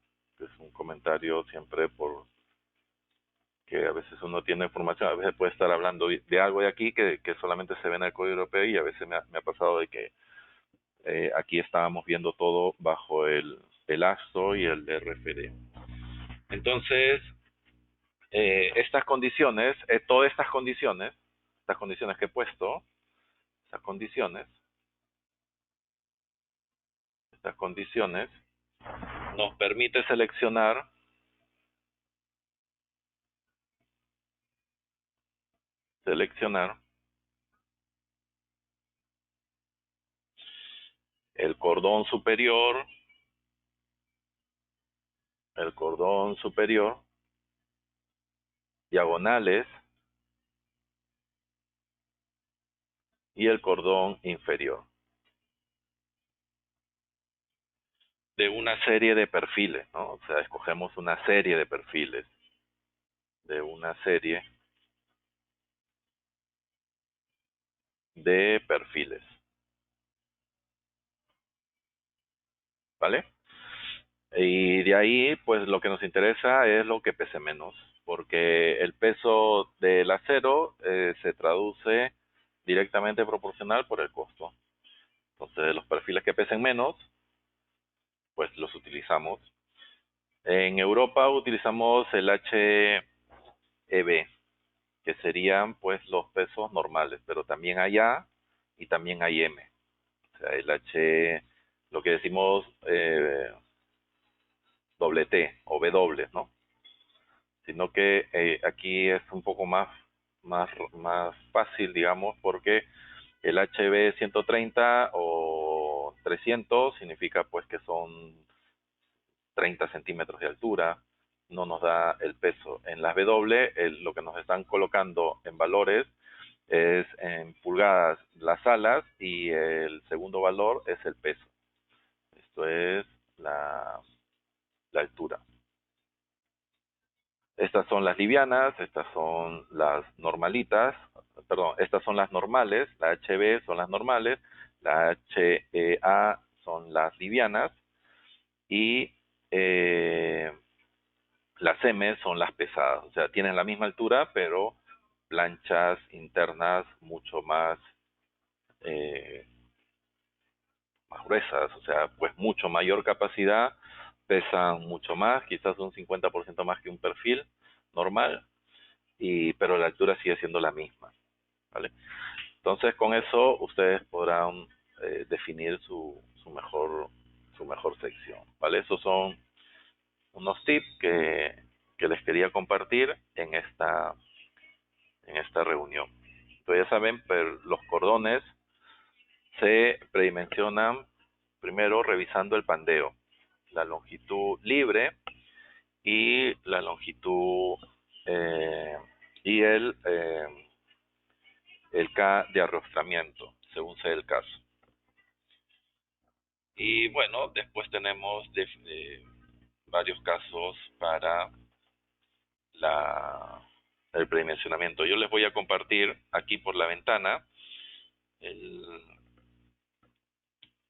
Es un comentario siempre por que a veces uno tiene información, a veces puede estar hablando de algo de aquí que solamente se ve en el Código Europeo, y a veces me ha pasado de que aquí estábamos viendo todo bajo el ASTO y el RFD. Entonces, estas condiciones, todas estas condiciones que he puesto, estas condiciones nos permite seleccionar el cordón superior, diagonales y el cordón inferior de una serie de perfiles, ¿no? O sea, escogemos una serie de perfiles, ¿vale? Y de ahí, pues lo que nos interesa es lo que pese menos, porque el peso del acero se traduce directamente proporcional por el costo. Entonces, los perfiles que pesen menos, pues los utilizamos. En Europa utilizamos el HEB, que serían pues los pesos normales, pero también hay A y también hay M. O sea, el H, lo que decimos doble T o W, ¿no? Sino que aquí es un poco más fácil, digamos, porque el HB 130 o 300 significa pues que son 30 centímetros de altura, no nos da el peso. En las W, lo que nos están colocando en valores es en pulgadas las alas, y el segundo valor es el peso. Esto es la altura. Estas son las livianas, estas son las normalitas, perdón, estas son las normales, la HB son las normales, la HEA son las livianas, y las M son las pesadas. O sea, tienen la misma altura, pero planchas internas mucho eh, más gruesas, o sea, pues mucho mayor capacidad, pesan mucho más, quizás un 50% más que un perfil normal, pero la altura sigue siendo la misma, ¿vale? Entonces, con eso ustedes podrán definir su mejor sección, ¿vale? Esos son unos tips que les quería compartir en esta reunión. Entonces, ya saben, pero los cordones se predimensionan primero revisando el pandeo, la longitud libre y la longitud eh, y el K de arrostramiento, según sea el caso. Y bueno, después tenemos varios casos para el predimensionamiento. Yo les voy a compartir aquí por la ventana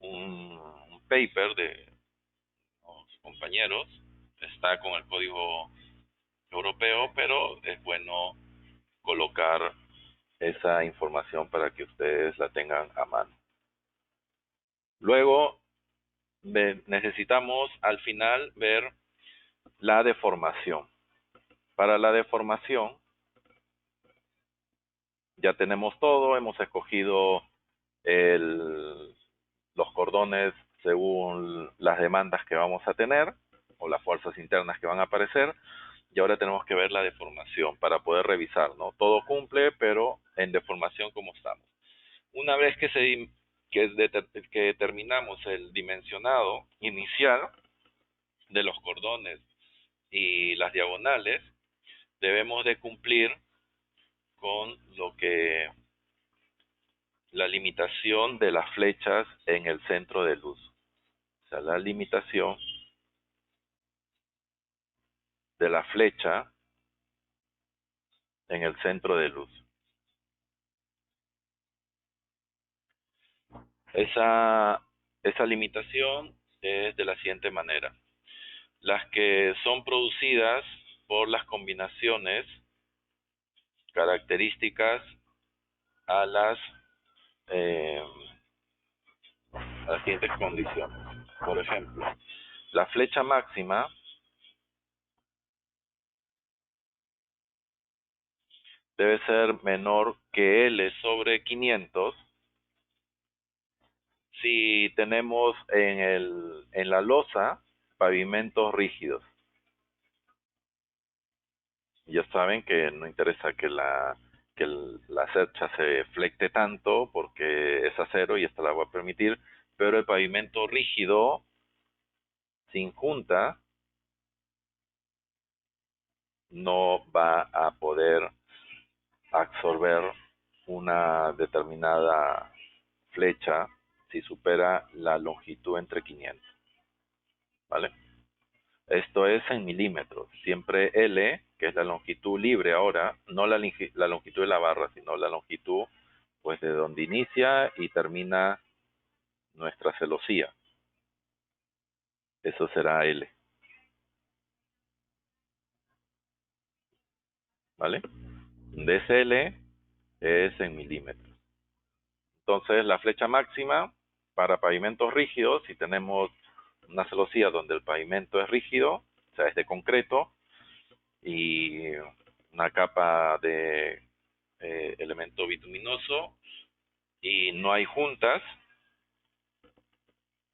un paper de los compañeros. Está con el código europeo, pero es bueno colocar esa información para que ustedes la tengan a mano. Luego necesitamos al final ver la deformación. Para la deformación ya tenemos todo, hemos escogido los cordones según las demandas que vamos a tener o las fuerzas internas que van a aparecer, y ahora tenemos que ver la deformación para poder revisar, ¿no? Todo cumple, pero en deformación, ¿cómo estamos? Una vez que terminamos el dimensionado inicial de los cordones y las diagonales, debemos de cumplir con la limitación de las flechas en el centro de luz. O sea, la limitación de la flecha en el centro de luz. Esa limitación es de la siguiente manera. las que son producidas por las combinaciones características a eh, las siguientes condiciones. Por ejemplo, la flecha máxima debe ser menor que L sobre 500 si tenemos en la losa pavimentos rígidos. Ya saben que no interesa que la cercha se flecte tanto porque es acero y esta la va a permitir, pero el pavimento rígido sin junta no va a poder absorber una determinada flecha si supera la longitud entre 500, ¿vale? Esto es en milímetros. Siempre L, que es la longitud libre ahora, no la longitud de la barra, sino la longitud pues de donde inicia y termina nuestra celosía. Eso será L, ¿vale? DSL es en milímetros. Entonces, la flecha máxima para pavimentos rígidos, si tenemos una celosía donde el pavimento es rígido, o sea, es de concreto, y una capa de elemento bituminoso, y no hay juntas,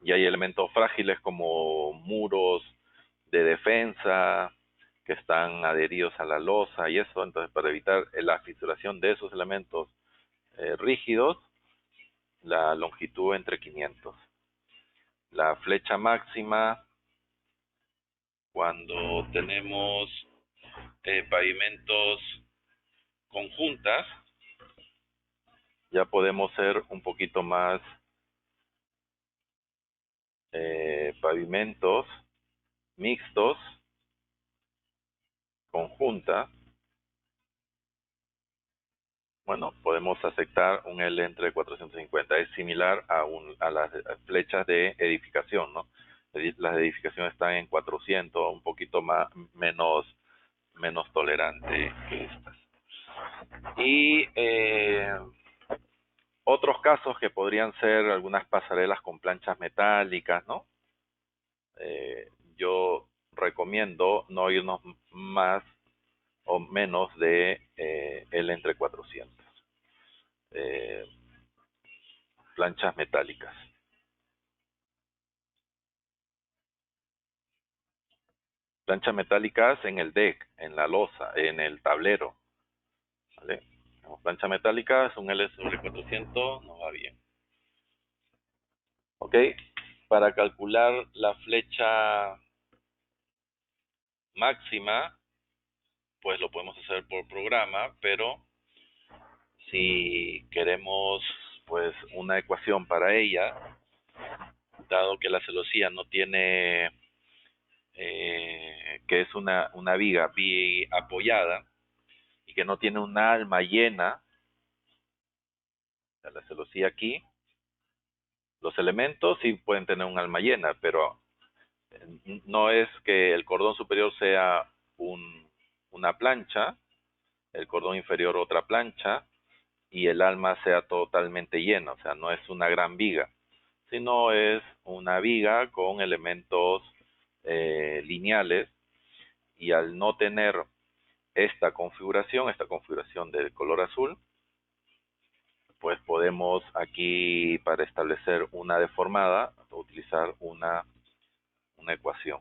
y hay elementos frágiles como muros de defensa que están adheridos a la losa y eso, entonces para evitar la fisuración de esos elementos rígidos, la longitud entre 500. La flecha máxima cuando tenemos pavimentos conjuntas, ya podemos ser un poquito más pavimentos mixtos, conjunta. Bueno, podemos aceptar un L entre 450. Es similar a las flechas de edificación, ¿no? Las de edificación están en 400, un poquito más, menos tolerante que estas. Y otros casos que podrían ser algunas pasarelas con planchas metálicas, ¿no? Yo recomiendo no irnos más o menos de L entre 400. Planchas metálicas. Planchas metálicas en el deck, en la losa, en el tablero, ¿vale? Planchas metálicas, un L sobre 400 nos va bien. Ok, para calcular la flecha máxima, pues lo podemos hacer por programa, pero si queremos pues una ecuación para ella, dado que la celosía no tiene, que es una viga apoyada y que no tiene una alma llena, la celosía aquí, los elementos sí pueden tener un alma llena, pero no es que el cordón superior sea una plancha, el cordón inferior otra plancha, y el alma sea totalmente llena, o sea, no es una gran viga, sino es una viga con elementos lineales, y al no tener esta configuración del color azul, pues podemos aquí, para establecer una deformada, utilizar una ecuación.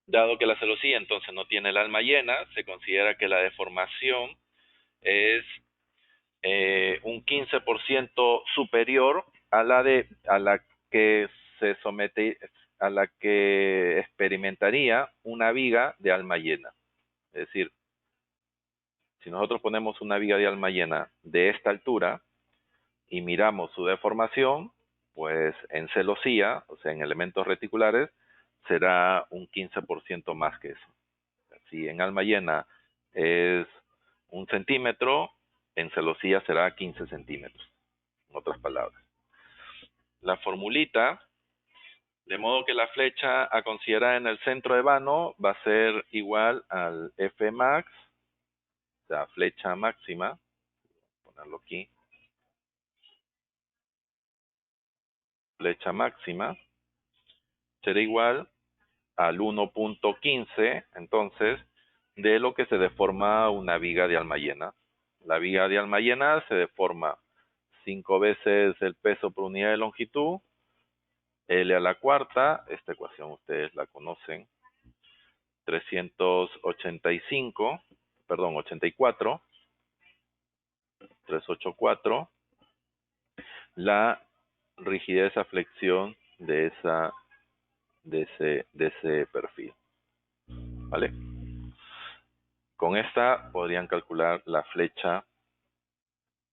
Dado que la celosía entonces no tiene el alma llena, se considera que la deformación es un 15% superior a la que se somete, a la que experimentaría una viga de alma llena. Es decir, si nosotros ponemos una viga de alma llena de esta altura y miramos su deformación, pues en celosía, o sea, en elementos reticulares, será un 15% más que eso. Si en alma llena es 1 centímetro, en celosía será 15 centímetros, en otras palabras. La formulita De modo que la flecha a considerar en el centro de vano va a ser igual al Fmax, o sea, flecha máxima, ponerlo aquí, flecha máxima, será igual al 1.15, entonces, de lo que se deforma una viga de Almayena. La viga de Almayena se deforma 5 veces el peso por unidad de longitud, L a la cuarta, esta ecuación ustedes la conocen, 385, perdón, 84, 384, la rigidez a flexión de ese perfil, ¿vale? Con esta podrían calcular la flecha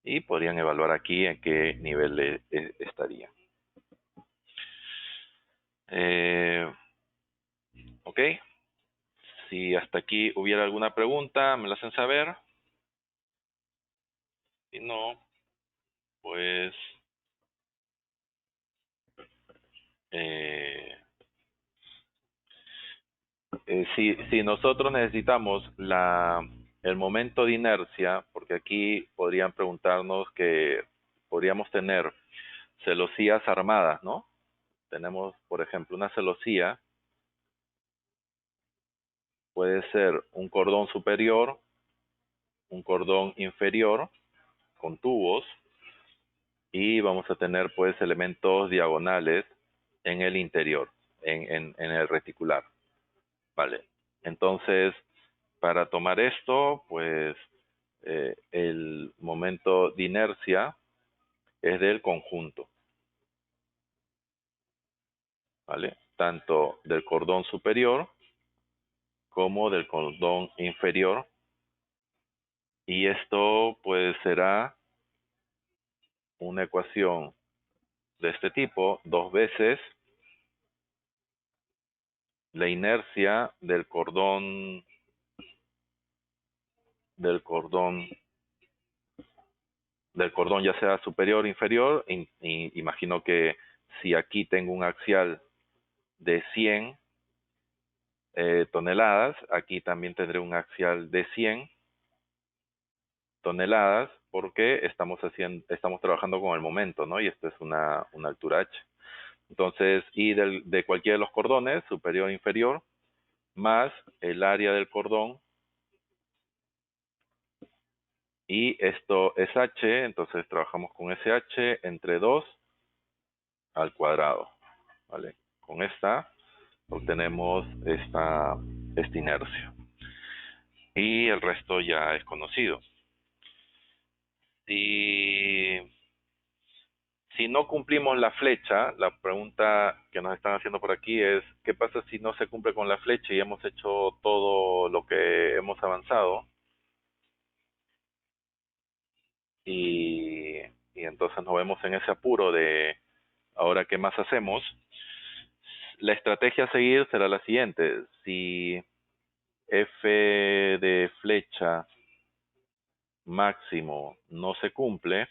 y podrían evaluar aquí en qué nivel estaría. Ok, si hasta aquí hubiera alguna pregunta, me la hacen saber. Si no, pues si nosotros necesitamos el momento de inercia, porque aquí podrían preguntarnos que podríamos tener celosías armadas, ¿no? Tenemos, por ejemplo, una celosía, puede ser un cordón superior, un cordón inferior con tubos, y vamos a tener pues elementos diagonales en el interior, en el reticular, ¿vale? Entonces, para tomar esto, pues el momento de inercia es del conjunto, ¿vale? Tanto del cordón superior como del cordón inferior, y esto pues será una ecuación de este tipo, 2 veces la inercia del cordón ya sea superior o inferior. Imagino que si aquí tengo un axial de 100 toneladas, aquí también tendré un axial de 100 toneladas, porque estamos trabajando con el momento, ¿no? Y esto es una altura h. Entonces, y de cualquiera de los cordones, superior e inferior, más el área del cordón, y esto es h, entonces trabajamos con ese h entre 2 al cuadrado, ¿vale? Con esta obtenemos esta inercia. Y el resto ya es conocido. Si no cumplimos la flecha, la pregunta que nos están haciendo por aquí es, ¿qué pasa si no se cumple con la flecha y hemos hecho todo lo que hemos avanzado? Y entonces nos vemos en ese apuro de, ahora, ¿qué más hacemos? La estrategia a seguir será la siguiente. Si f de flecha máximo no se cumple,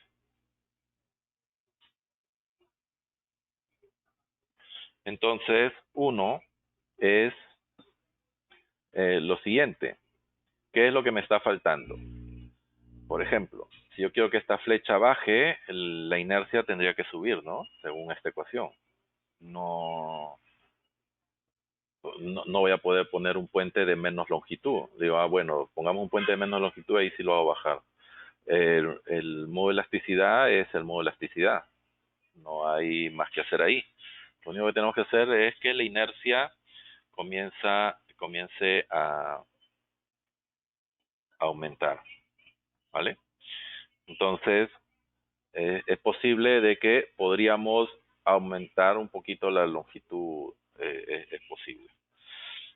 entonces uno es lo siguiente. ¿Qué es lo que me está faltando? Por ejemplo, si yo quiero que esta flecha baje, la inercia tendría que subir, ¿no? Según esta ecuación. No voy a poder poner un puente de menos longitud. Digo, bueno, pongamos un puente de menos longitud, ahí sí lo hago bajar. El modo de elasticidad es el modo de elasticidad. No hay más que hacer ahí. Lo único que tenemos que hacer es que la inercia comience a aumentar, ¿vale? Entonces, es posible de que podríamos aumentar un poquito la longitud, es posible.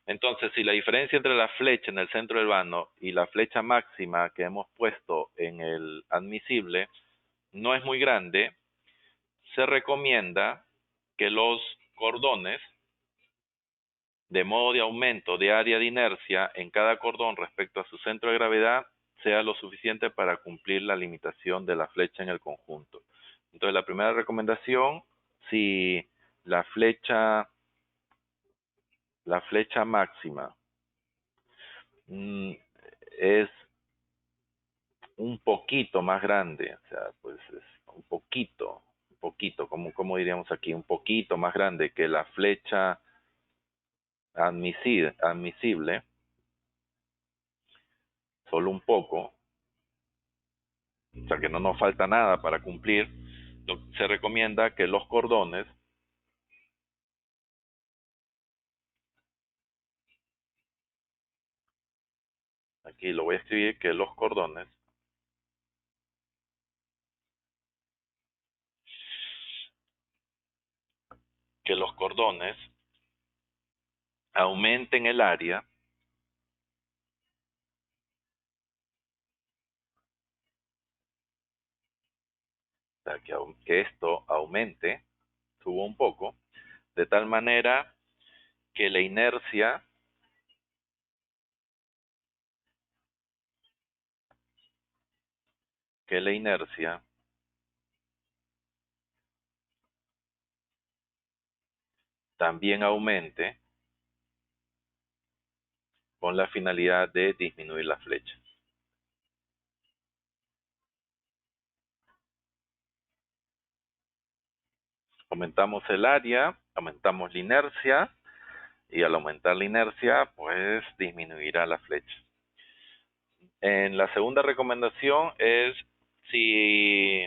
Entonces, si la diferencia entre la flecha en el centro del vano y la flecha máxima que hemos puesto en el admisible no es muy grande, se recomienda que los cordones, de modo de aumento de área de inercia en cada cordón respecto a su centro de gravedad, sea lo suficiente para cumplir la limitación de la flecha en el conjunto. Entonces, la primera recomendación, si la flecha la flecha máxima es un poquito más grande, o sea, pues es un poquito, como diríamos aquí, un poquito más grande que la flecha admisible, solo un poco, o sea que no nos falta nada para cumplir, se recomienda que los cordones, aquí lo voy a escribir, que los cordones aumenten el área, o sea, que esto aumente, suba un poco, de tal manera que la inercia también aumente con la finalidad de disminuir la flecha. Aumentamos el área, aumentamos la inercia, y al aumentar la inercia, pues disminuirá la flecha. En la segunda recomendación es si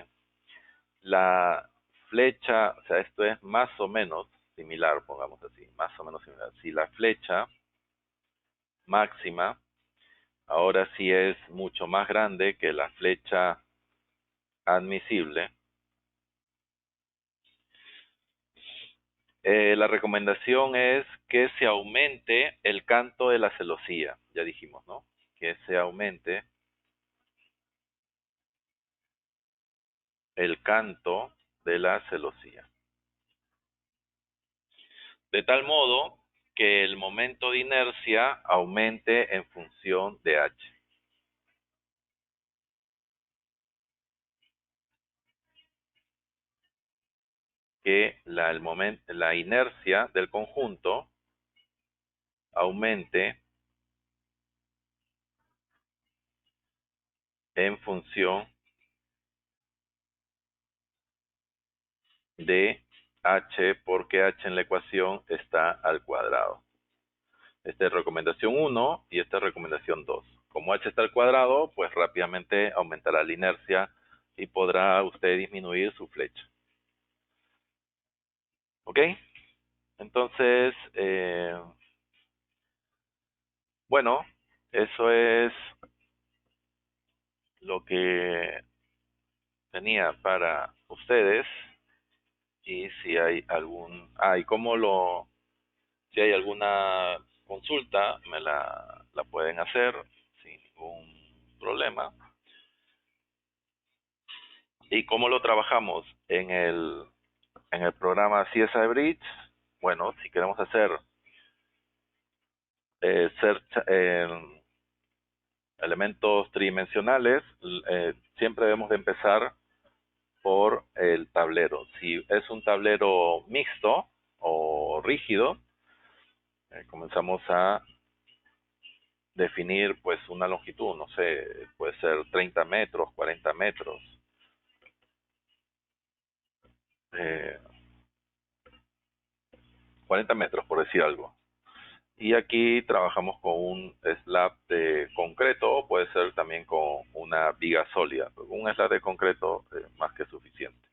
la flecha, o sea, esto es más o menos similar, pongamos así, más o menos similar. Si la flecha máxima ahora sí es mucho más grande que la flecha admisible, la recomendación es que se aumente el canto de la celosía, ya dijimos, ¿no? Que se aumente el canto de la celosía. De tal modo que el momento de inercia aumente en función de h. Que la inercia del conjunto aumente en función de h, porque h en la ecuación está al cuadrado. Esta es recomendación 1 y esta es recomendación 2. Como h está al cuadrado, pues rápidamente aumentará la inercia y podrá usted disminuir su flecha. ¿Ok? Entonces, bueno, eso es lo que tenía para ustedes. Y si hay si hay alguna consulta, me la pueden hacer sin ningún problema. ¿Y cómo lo trabajamos en el programa CSI Bridge? Bueno, si queremos hacer elementos tridimensionales, siempre debemos de empezar por el tablero. Si es un tablero mixto o rígido, comenzamos a definir pues una longitud, no sé, puede ser 30 metros, 40 metros, 40 metros por decir algo. Y aquí trabajamos con un slab de concreto, o puede ser también con una viga sólida. Un slab de concreto es más que suficiente.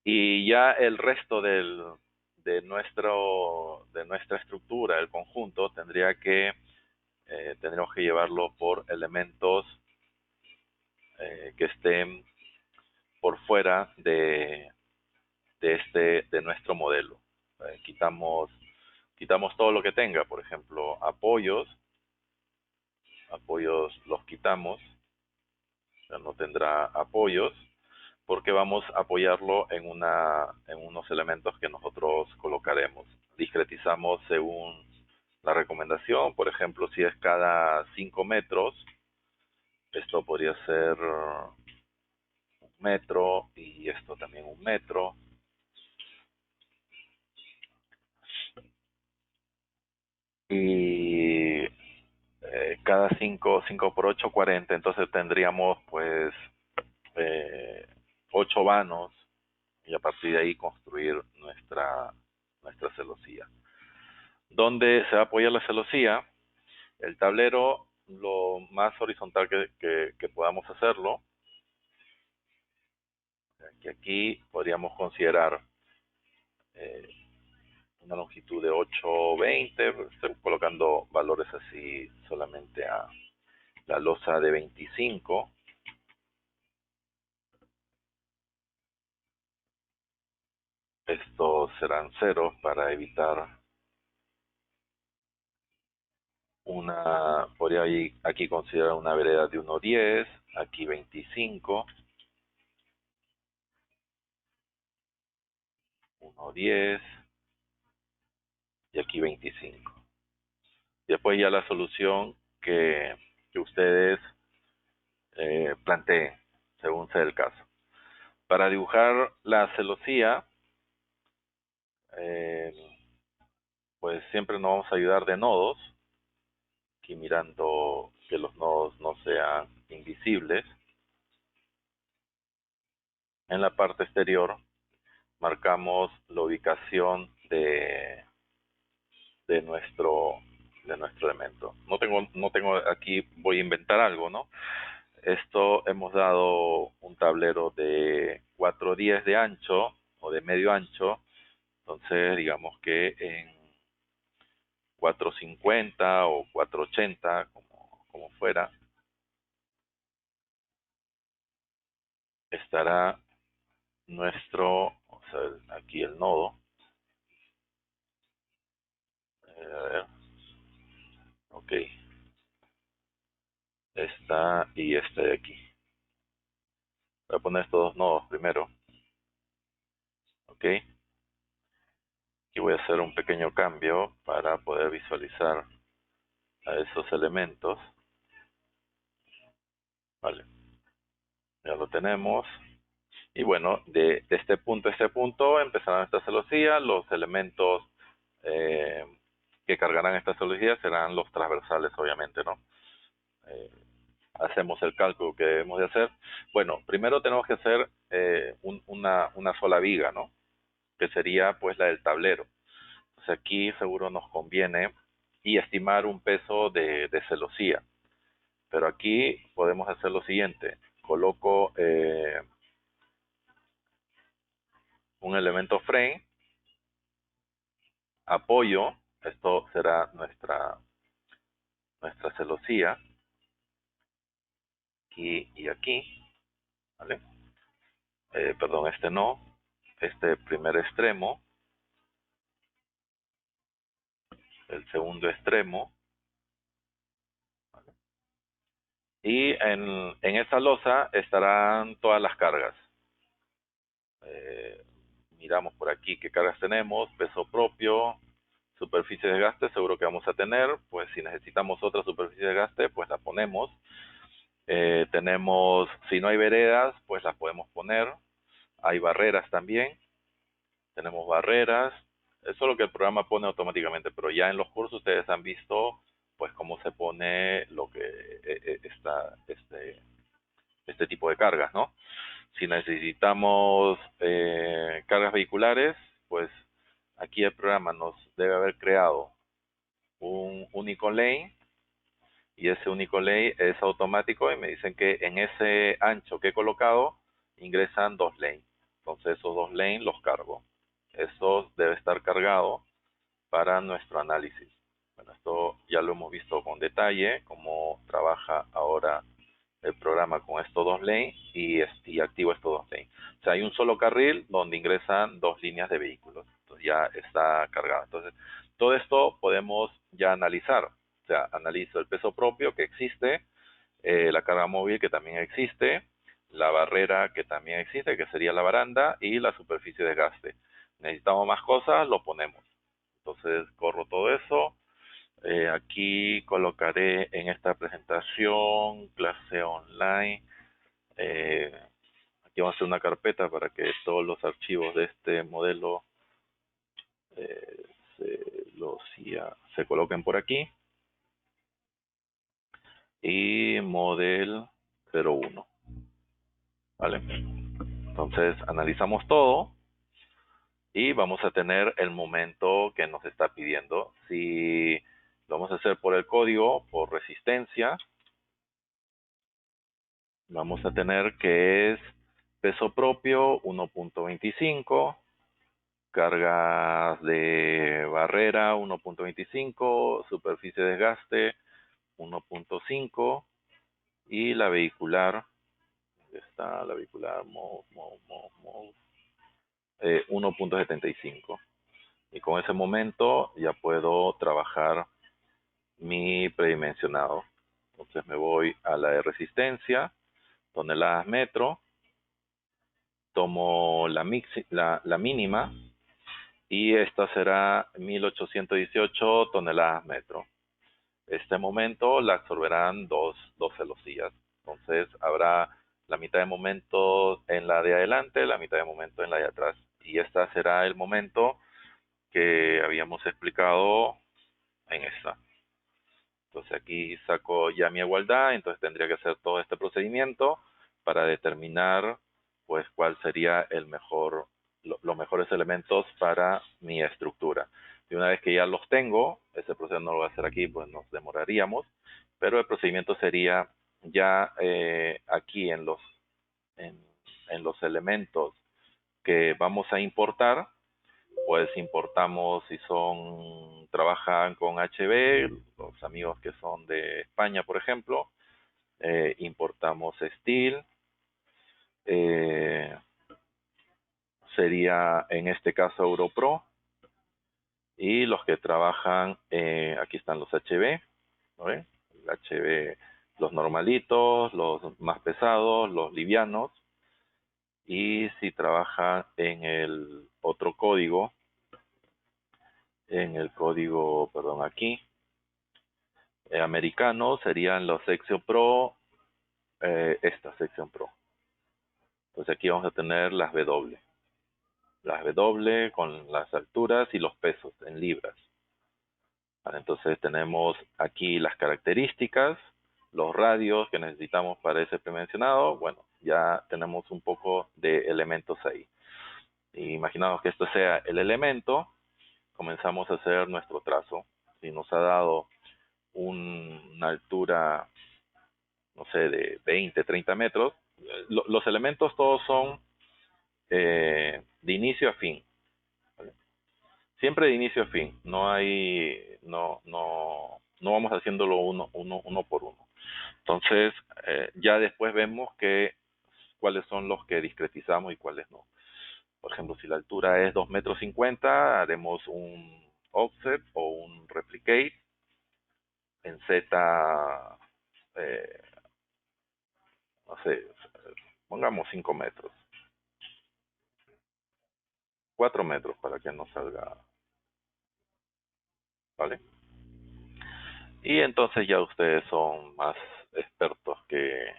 Y ya el resto de nuestra estructura, el conjunto, tendríamos que llevarlo por elementos que estén por fuera de nuestro modelo. Quitamos todo lo que tenga, por ejemplo, apoyos los quitamos, ya no tendrá apoyos, porque vamos a apoyarlo en unos elementos que nosotros colocaremos. Discretizamos según la recomendación, por ejemplo, si es cada 5 metros, esto podría ser 1 metro y esto también 1 metro. cada 5 por 8, 40. Entonces tendríamos pues 8 vanos y a partir de ahí construir nuestra celosía. ¿Dónde se va a apoyar la celosía? El tablero lo más horizontal que podamos hacerlo. Que aquí podríamos considerar una longitud de 8,20, estoy colocando valores así solamente a la losa de 25. Estos serán ceros para evitar podría aquí considerar una vereda de 1,10, aquí 25, 1,10 y aquí 25. Después ya la solución que ustedes planteen, según sea el caso. Para dibujar la celosía, pues siempre nos vamos a ayudar de nodos, aquí mirando que los nodos no sean invisibles. En la parte exterior marcamos la ubicación de nuestro elemento. No tengo aquí, voy a inventar algo, ¿no? Esto hemos dado un tablero de 4,10 de ancho o de medio ancho, entonces digamos que en 4,50 o 4,80, como fuera, estará vamos a ver aquí el nodo. A ver, ok, esta y este de aquí. Voy a poner estos dos nodos primero, ok. Y voy a hacer un pequeño cambio para poder visualizar a esos elementos. Vale, ya lo tenemos. Y bueno, de este punto a este punto empezará esta celosía. Los elementos que cargarán esta celosía serán los transversales, obviamente, ¿no? Hacemos el cálculo que debemos de hacer. Bueno, primero tenemos que hacer una sola viga, ¿no? Que sería pues la del tablero. Entonces aquí seguro nos conviene y estimar un peso de celosía. Pero aquí podemos hacer lo siguiente. Coloco un elemento frame, apoyo, esto será nuestra celosía, aquí y aquí, ¿vale? Perdón, este no, este primer extremo, el segundo extremo, ¿vale? Y en esa losa estarán todas las cargas. Miramos por aquí qué cargas tenemos, peso propio, superficie de desgaste, seguro que vamos a tener, pues si necesitamos otra superficie de desgaste, pues la ponemos. Tenemos, si no hay veredas, pues las podemos poner. Hay barreras también, tenemos barreras, eso es lo que el programa pone automáticamente, pero ya en los cursos ustedes han visto pues cómo se pone lo que este tipo de cargas, ¿no? Si necesitamos cargas vehiculares, pues aquí el programa nos debe haber creado un único lane, y ese único lane es automático y me dicen que en ese ancho que he colocado ingresan 2 lanes. Entonces esos 2 lanes los cargo. Eso debe estar cargado para nuestro análisis. Bueno, esto ya lo hemos visto con detalle, cómo trabaja ahora el programa con estos 2 lanes y activo estos 2 lanes. O sea, hay un solo carril donde ingresan 2 líneas de vehículos. Entonces ya está cargado. Entonces, todo esto podemos ya analizar. O sea, analizo el peso propio que existe, la carga móvil que también existe, la barrera que también existe, que sería la baranda, y la superficie de desgaste. Necesitamos más cosas, lo ponemos. Entonces corro todo eso. Aquí colocaré en esta presentación clase online. Aquí vamos a hacer una carpeta para que todos los archivos de este modelo se coloquen por aquí. y model 01. ¿Vale? Entonces analizamos todo y vamos a tener el momento que nos está pidiendo. Si lo vamos a hacer por el código, por resistencia, vamos a tener que es peso propio 1.25, cargas de barrera 1.25, superficie de desgaste 1.5 y la vehicular, ¿dónde está la vehicular? 1.75. Y con ese momento ya puedo trabajar mi predimensionado. Entonces me voy a la de resistencia, toneladas metro, tomo la mínima y esta será 1818 toneladas metro. Este momento la absorberán dos celosías. Entonces habrá la mitad de momento en la de adelante, la mitad de momento en la de atrás. Y este será el momento que habíamos explicado en esta. Entonces aquí saco ya mi igualdad, entonces tendría que hacer todo este procedimiento para determinar pues cuál sería el mejor, los mejores elementos para mi estructura. Y una vez que ya los tengo, ese proceso no lo voy a hacer aquí, pues nos demoraríamos, pero el procedimiento sería ya aquí en los elementos que vamos a importar, pues importamos si trabajan con HB, los amigos que son de España, por ejemplo, importamos steel, sería en este caso Europro, y los que trabajan, aquí están los HB, ¿no ven? El HB, los normalitos, los más pesados, los livianos, y si trabajan en el otro código, perdón, aquí, americanos serían los Section Pro, esta Section Pro. Entonces aquí vamos a tener las W. Las W con las alturas y los pesos en libras. Vale, entonces tenemos aquí las características, los radios que necesitamos para ese premencionado. Bueno, ya tenemos un poco de elementos ahí. Y imaginamos que esto sea el elemento, comenzamos a hacer nuestro trazo. Si nos ha dado una altura, no sé, de 20, 30 metros, los elementos todos son de inicio a fin, ¿vale? Siempre de inicio a fin, no vamos haciéndolo uno por uno. Entonces, ya después vemos cuáles son los que discretizamos y cuáles no. Por ejemplo, si la altura es 2,50 m, haremos un offset o un replicate en Z, no sé, pongamos 5 metros, 4 metros para que no salga, ¿vale? Y entonces ya ustedes son más expertos que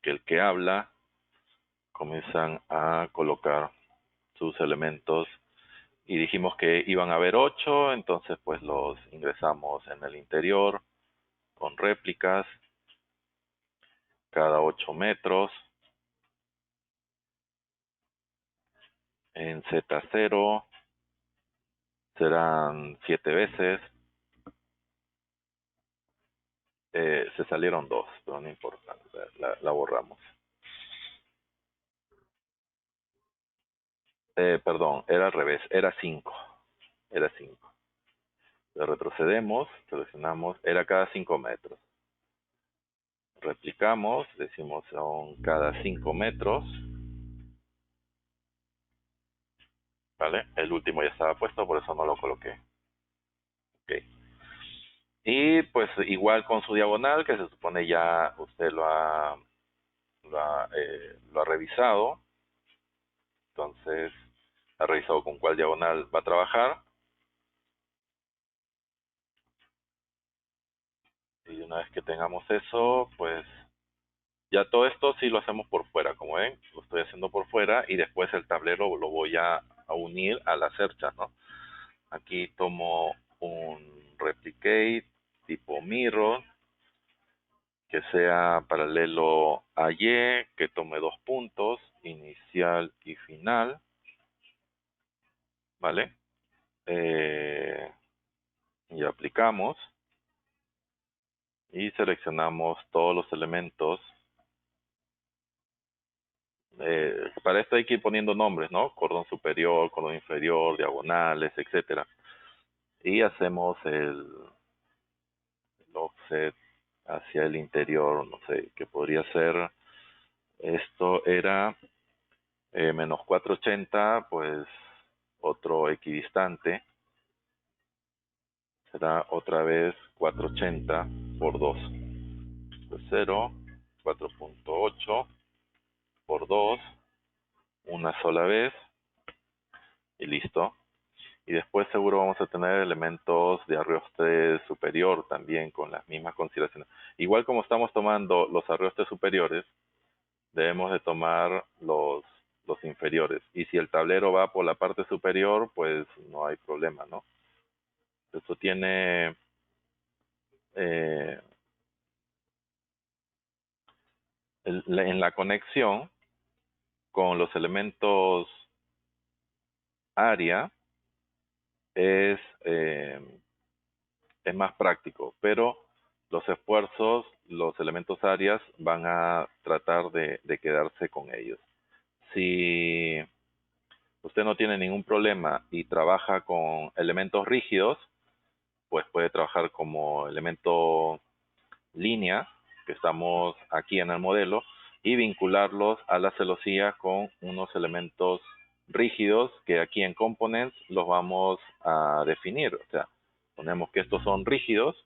el que habla, comienzan a colocar sus elementos y dijimos que iban a haber 8, entonces pues los ingresamos en el interior con réplicas cada 8 metros. En Z0 serán 7 veces. Se salieron 2, pero no importa, la borramos. Perdón, era al revés, era 5. Era 5. Retrocedemos, seleccionamos, era cada 5 metros. Replicamos, decimos son cada 5 metros. ¿Vale? El último ya estaba puesto, por eso no lo coloqué. Ok. Y pues igual con su diagonal, que se supone ya usted lo ha revisado. Entonces, ha revisado con cuál diagonal va a trabajar. Y una vez que tengamos eso, pues ya todo esto sí lo hacemos por fuera, como ven, lo estoy haciendo por fuera y después el tablero lo voy a unir a las cerchas, ¿no? Aquí tomo un replicate tipo mirror que sea paralelo a Y, que tome 2 puntos, inicial y final, ¿vale? Y aplicamos y seleccionamos todos los elementos. Para esto hay que ir poniendo nombres, ¿no? Cordón superior, cordón inferior, diagonales, etcétera. Y hacemos el offset hacia el interior, no sé, que podría ser, esto era menos 480, pues otro equidistante será otra vez 480 por 2. Pues 0, 4.8 por 2, una sola vez y listo. Y después seguro vamos a tener elementos de arrastre superior también con las mismas consideraciones. Igual como estamos tomando los arrastres superiores, debemos de tomar los inferiores. Y si el tablero va por la parte superior, pues no hay problema, ¿no? Esto tiene en la conexión con los elementos área es más práctico, pero los esfuerzos, los elementos áreas van a tratar de quedarse con ellos. Si usted no tiene ningún problema y trabaja con elementos rígidos, pues puede trabajar como elemento línea, que estamos aquí en el modelo, y vincularlos a la celosía con unos elementos rígidos que aquí en Components los vamos a definir. O sea, ponemos que estos son rígidos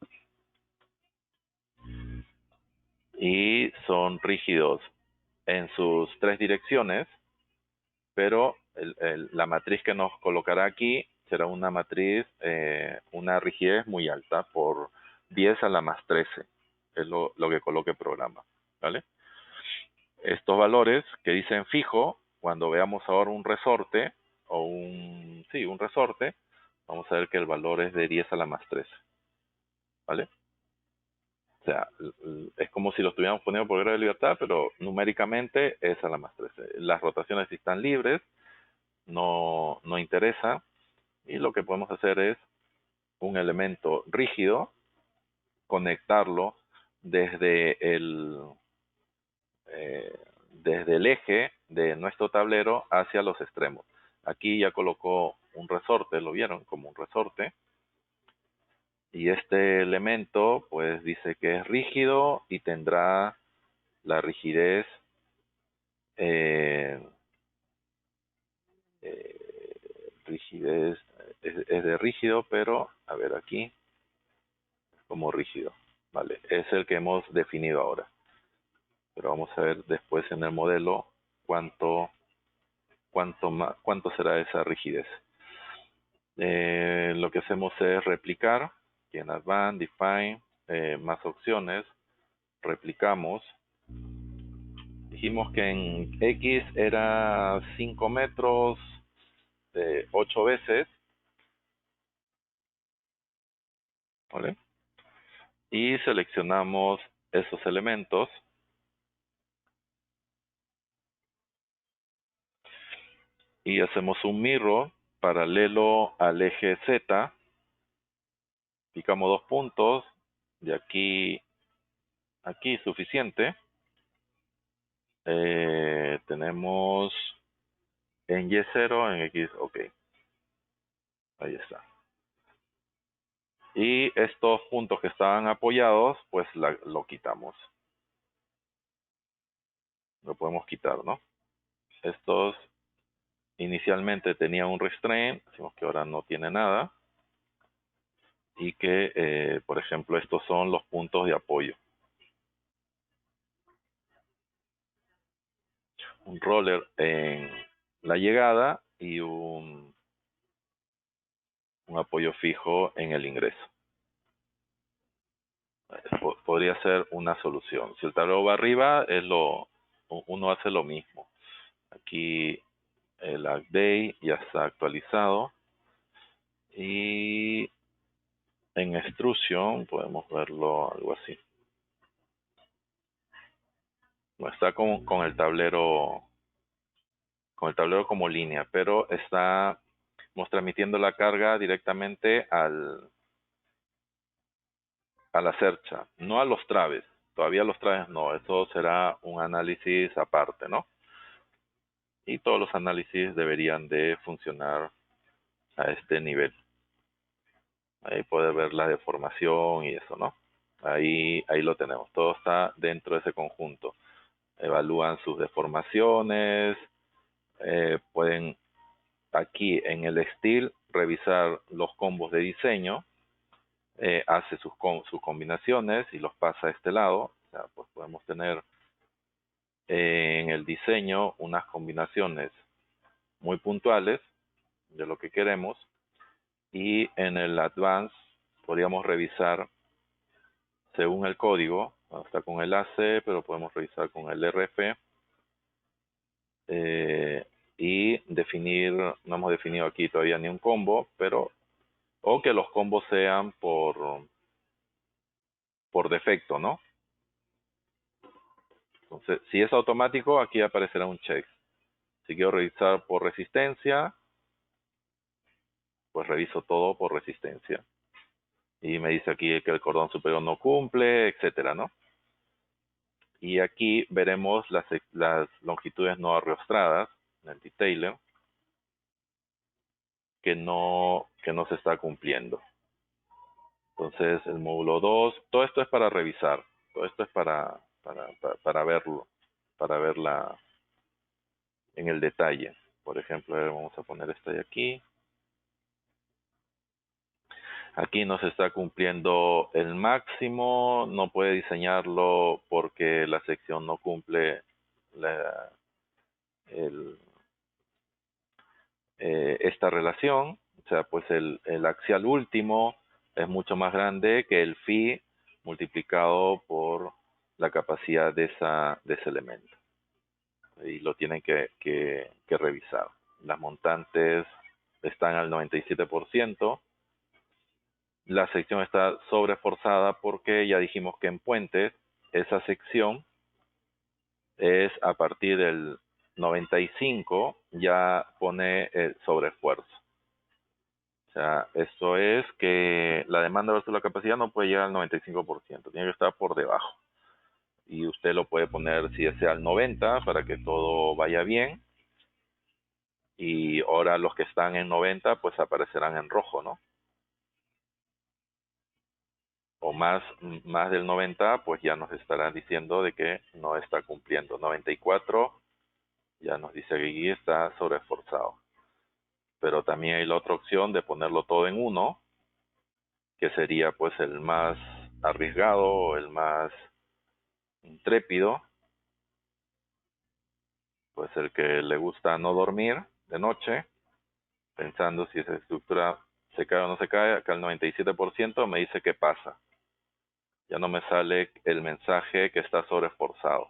y son rígidos en sus 3 direcciones, pero la matriz que nos colocará aquí será una matriz, una rigidez muy alta por 10 a la más 13, es lo que coloque el programa, ¿vale? Estos valores que dicen fijo, cuando veamos ahora un resorte, o un resorte, vamos a ver que el valor es de 10 a la más 13, ¿vale? O sea, es como si lo estuviéramos poniendo por grado de libertad, pero numéricamente es a la más 13. Las rotaciones sí están libres, no interesa, y lo que podemos hacer es un elemento rígido, conectarlo desde desde el eje de nuestro tablero hacia los extremos. Aquí ya colocó un resorte, lo vieron como un resorte, y este elemento pues dice que es rígido y tendrá la rigidez eh, rigidez es de rígido, pero a ver aquí como rígido, vale, es el que hemos definido ahora, pero vamos a ver después en el modelo cuánto será esa rigidez. Lo que hacemos es replicar, y en Advanced, Define, más opciones, replicamos. Dijimos que en X era 5 metros, 8 veces, ¿vale? Y seleccionamos esos elementos. Y hacemos un mirror paralelo al eje Z. Picamos 2 puntos, de aquí a aquí suficiente. Tenemos en Y0, en X, ok. Ahí está. Y estos puntos que estaban apoyados, pues lo quitamos. Lo podemos quitar, ¿no? Estos inicialmente tenían un restraint, decimos que ahora no tiene nada. Y que, por ejemplo, estos son los puntos de apoyo. Un roller en la llegada y un apoyo fijo en el ingreso. Podría ser una solución. Si el tablero va arriba, uno hace lo mismo. Aquí el ArcDay ya está actualizado. Y en extrusión podemos verlo algo así. No está con el tablero como línea, pero estamos transmitiendo la carga directamente a la cercha, no a los traves. Todavía los traves no, eso será un análisis aparte, ¿no? Y todos los análisis deberían de funcionar a este nivel. Ahí puede ver la deformación y eso, ¿no? Ahí lo tenemos, todo está dentro de ese conjunto. Evalúan sus deformaciones, pueden aquí en el steel revisar los combos de diseño, hace sus combinaciones y los pasa a este lado. O sea, pues podemos tener en el diseño unas combinaciones muy puntuales de lo que queremos, y en el advance podríamos revisar según el código. Está con el AC, pero podemos revisar con el RF, y definir, no hemos definido aquí todavía ni un combo, pero o que los combos sean por defecto, ¿no? Entonces, si es automático, aquí aparecerá un check. Si quiero revisar por resistencia, pues reviso todo por resistencia. Y me dice aquí que el cordón superior no cumple, etcétera, ¿no? Y aquí veremos las longitudes no arrostradas en el detailer que no se está cumpliendo. Entonces, el módulo 2, todo esto es para revisar, todo esto es para verlo, para verla en el detalle. Por ejemplo, vamos a poner esta de aquí. Aquí no se está cumpliendo el máximo, no puede diseñarlo porque la sección no cumple esta relación. O sea, pues el axial último es mucho más grande que el phi multiplicado por la capacidad de ese elemento. Y lo tienen que revisar. Las montantes están al 97%. La sección está sobreforzada porque ya dijimos que en puentes esa sección es a partir del 95 ya pone el sobreesfuerzo. O sea, eso es que la demanda versus la capacidad no puede llegar al 95%, tiene que estar por debajo. Y usted lo puede poner si desea al 90 para que todo vaya bien. Y ahora los que están en 90 pues aparecerán en rojo, ¿no? O más del 90 pues ya nos estará diciendo de que no está cumpliendo. 94 ya nos dice que aquí está sobreesforzado. Pero también hay la otra opción de ponerlo todo en 1, que sería pues el más arriesgado o el más intrépido, pues el que le gusta no dormir de noche, pensando si esa estructura se cae o no se cae. Acá el 97% me dice que pasa. Ya no me sale el mensaje que está sobreesforzado,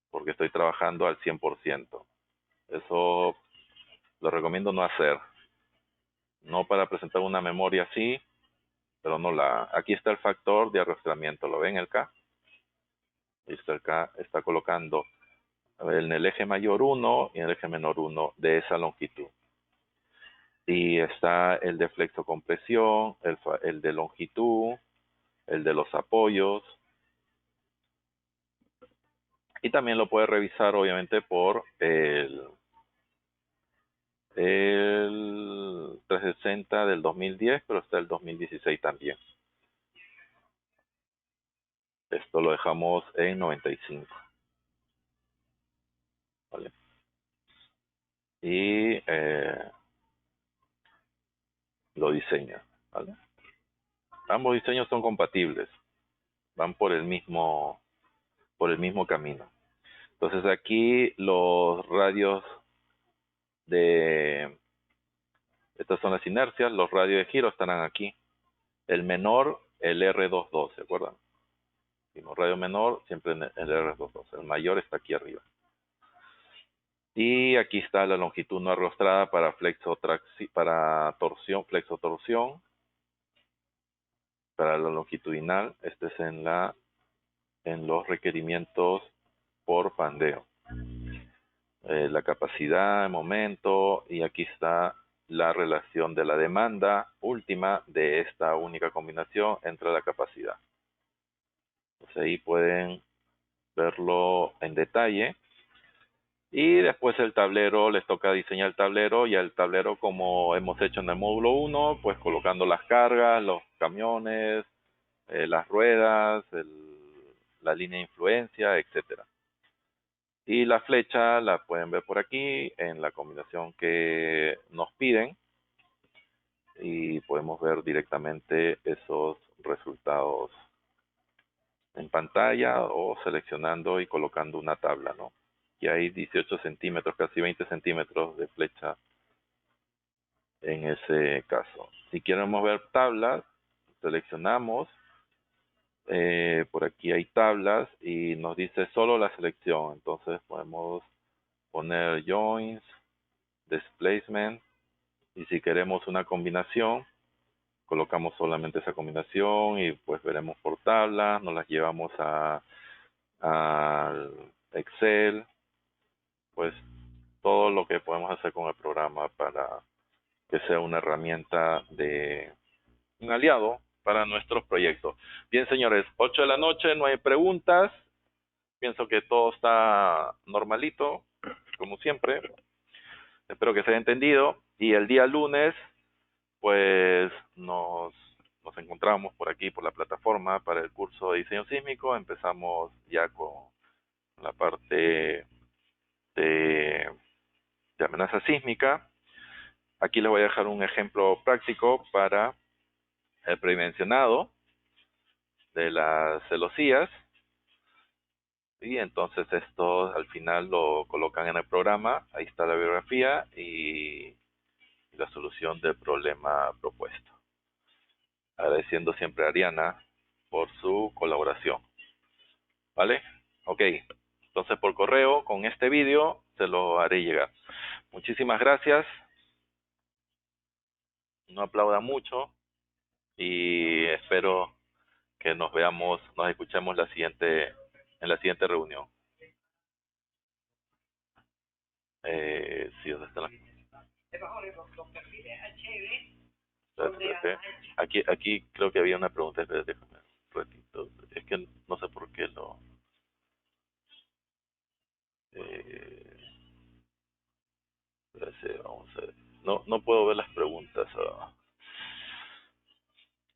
porque estoy trabajando al 100%. Eso lo recomiendo no hacer. No para presentar una memoria así, pero no aquí está el factor de arrastramiento, ¿lo ven el K? Ahí está el K, está colocando en el eje mayor 1 y en el eje menor 1 de esa longitud. Y está el de flexocompresión, el de longitud, el de los apoyos. Y también lo puede revisar obviamente por el 360 del 2010, pero está el 2016 también. Esto lo dejamos en 95. ¿Vale? Y lo diseña. ¿Vale? Ambos diseños son compatibles, van por el mismo camino. Entonces aquí los radios estas son las inercias, los radios de giro estarán aquí. El menor, el R22, ¿se acuerdan? Si no, radio menor, siempre el R22. El mayor está aquí arriba. Y aquí está la longitud no arrostrada para torsión, flexotorsión. Para la longitudinal, este es en los requerimientos por pandeo. La capacidad, el momento, y aquí está la relación de la demanda última de esta única combinación entre la capacidad. Entonces ahí pueden verlo en detalle. Y después el tablero, les toca diseñar el tablero, y el tablero, como hemos hecho en el módulo 1, pues colocando las cargas, los camiones, las ruedas, la línea de influencia, etcétera. Y la flecha la pueden ver por aquí en la combinación que nos piden, y podemos ver directamente esos resultados en pantalla o seleccionando y colocando una tabla, ¿no? Y hay 18 centímetros, casi 20 centímetros de flecha en ese caso. Si queremos ver tablas, seleccionamos. Por aquí hay tablas y nos dice solo la selección. Entonces podemos poner joins, displacement, y si queremos una combinación, colocamos solamente esa combinación y pues veremos por tablas, nos las llevamos a Excel, pues todo lo que podemos hacer con el programa para que sea una herramienta de un aliado para nuestros proyectos. Bien, señores, 8 de la noche, no hay preguntas. Pienso que todo está normalito, como siempre. Espero que se haya entendido. Y el día lunes, pues nos encontramos por aquí, por la plataforma, para el curso de diseño sísmico. Empezamos ya con la parte de amenaza sísmica. Aquí les voy a dejar un ejemplo práctico para el premencionado de las celosías. Y entonces esto al final lo colocan en el programa. Ahí está la bibliografía y la solución del problema propuesto. Agradeciendo siempre a Ariana por su colaboración. ¿Vale? Ok. Entonces por correo con este vídeo se lo haré llegar. Muchísimas gracias. No aplauda mucho y espero que nos veamos, nos escuchemos en la siguiente reunión. Sí, ¿dónde está la... Aquí creo que había una pregunta. Déjame un ratito. Es que no sé por qué lo... Vamos a ver. No puedo ver las preguntas.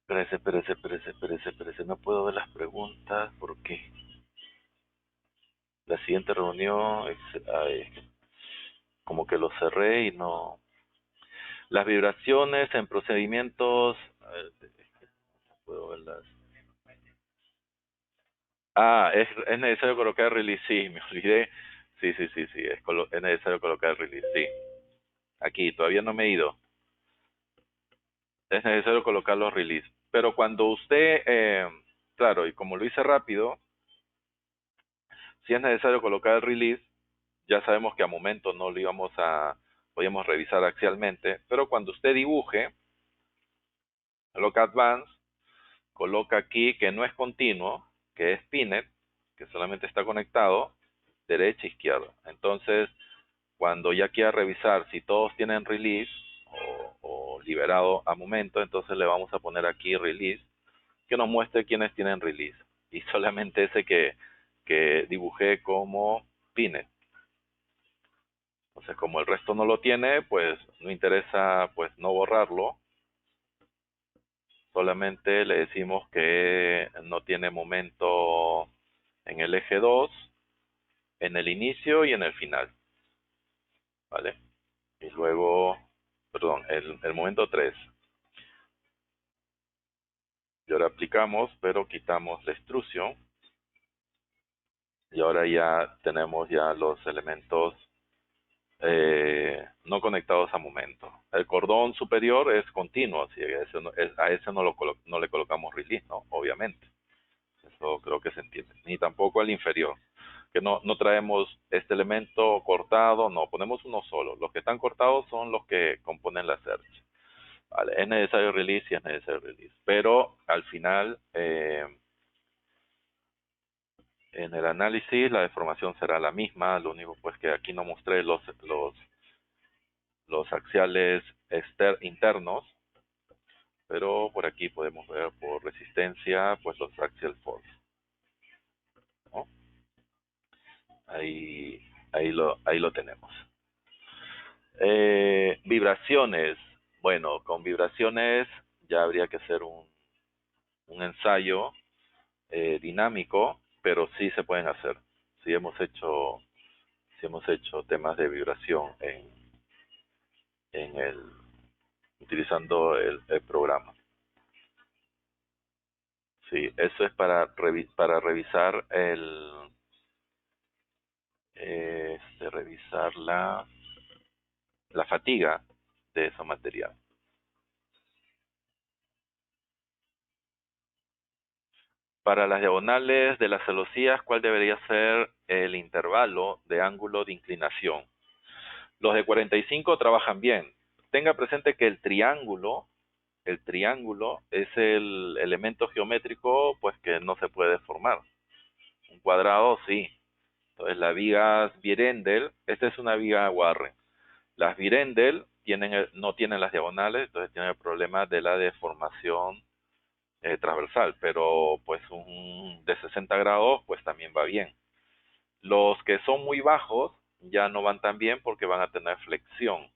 Espérese. No puedo ver las preguntas. ¿Por qué? La siguiente reunión... como que lo cerré y no... Las vibraciones en procedimientos... no puedo verlas. Es necesario colocar release, sí, me olvidé. Sí, es necesario colocar release, sí. Aquí, todavía no me he ido. Es necesario colocar los release. Pero cuando usted, claro, y como lo hice rápido, si es necesario colocar el release, ya sabemos que a momento no lo podíamos revisar axialmente, pero cuando usted dibuje, coloca Advanced, coloca aquí que no es continuo, que es Pinet, que solamente está conectado, derecha, izquierda. Entonces, cuando ya quiera revisar si todos tienen release o liberado a momento, entonces le vamos a poner aquí release, que nos muestre quiénes tienen release. Y solamente ese que dibujé como Pinet. Entonces, como el resto no lo tiene, pues no interesa pues no borrarlo. Solamente le decimos que no tiene momento en el eje 2, en el inicio y en el final. ¿Vale? Y luego, perdón, el momento 3. Y ahora aplicamos, pero quitamos la extrusión. Y ahora ya tenemos ya los elementos no conectados a momento. El cordón superior es continuo, así que a ese no le colocamos release, ¿no? Obviamente. Eso creo que se entiende. Ni tampoco el inferior, que no traemos este elemento cortado, no, ponemos uno solo. Los que están cortados son los que componen la search. Vale, es necesario release y es necesario release. Pero al final En el análisis la deformación será la misma, lo único pues que aquí no mostré los axiales internos, pero por aquí podemos ver por resistencia pues los axial force, ¿no? Ahí lo tenemos. Vibraciones. Bueno, con vibraciones ya habría que hacer un ensayo dinámico, pero sí se pueden hacer. Sí hemos hecho temas de vibración en utilizando el programa. Sí, eso es para revisar revisar la fatiga de ese material. Para las diagonales de las celosías, ¿cuál debería ser el intervalo de ángulo de inclinación? Los de 45 trabajan bien. Tenga presente que el triángulo es el elemento geométrico pues que no se puede formar. Un cuadrado sí. Entonces las vigas Birendel, esta es una viga Warren. Las Birendel no tienen las diagonales, entonces tienen el problema de la deformación transversal, pero pues un de 60 grados pues también va bien. Los que son muy bajos ya no van tan bien porque van a tener flexión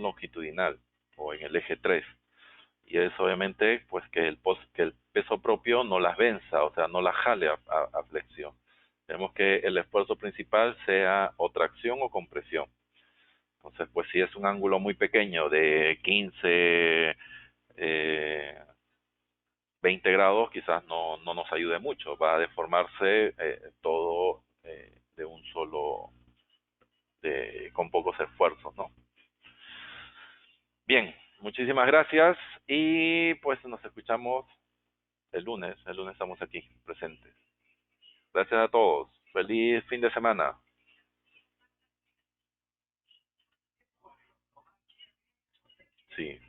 longitudinal o en el eje 3. Y es obviamente pues que el peso propio no las venza, o sea, no las jale a flexión. Tenemos que el esfuerzo principal sea o tracción o compresión. Entonces, pues si es un ángulo muy pequeño de 15, 20 grados, quizás no nos ayude mucho. Va a deformarse todo de un solo, con pocos esfuerzos, ¿no? Bien, muchísimas gracias y pues nos escuchamos el lunes. El lunes estamos aquí presentes. Gracias a todos. Feliz fin de semana. Sí,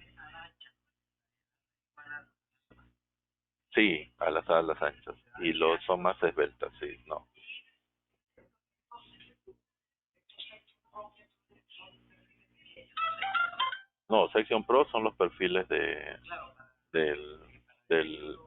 sí, a las alas anchas. Y los son más esbeltas, sí, no. No, Section Pro son los perfiles del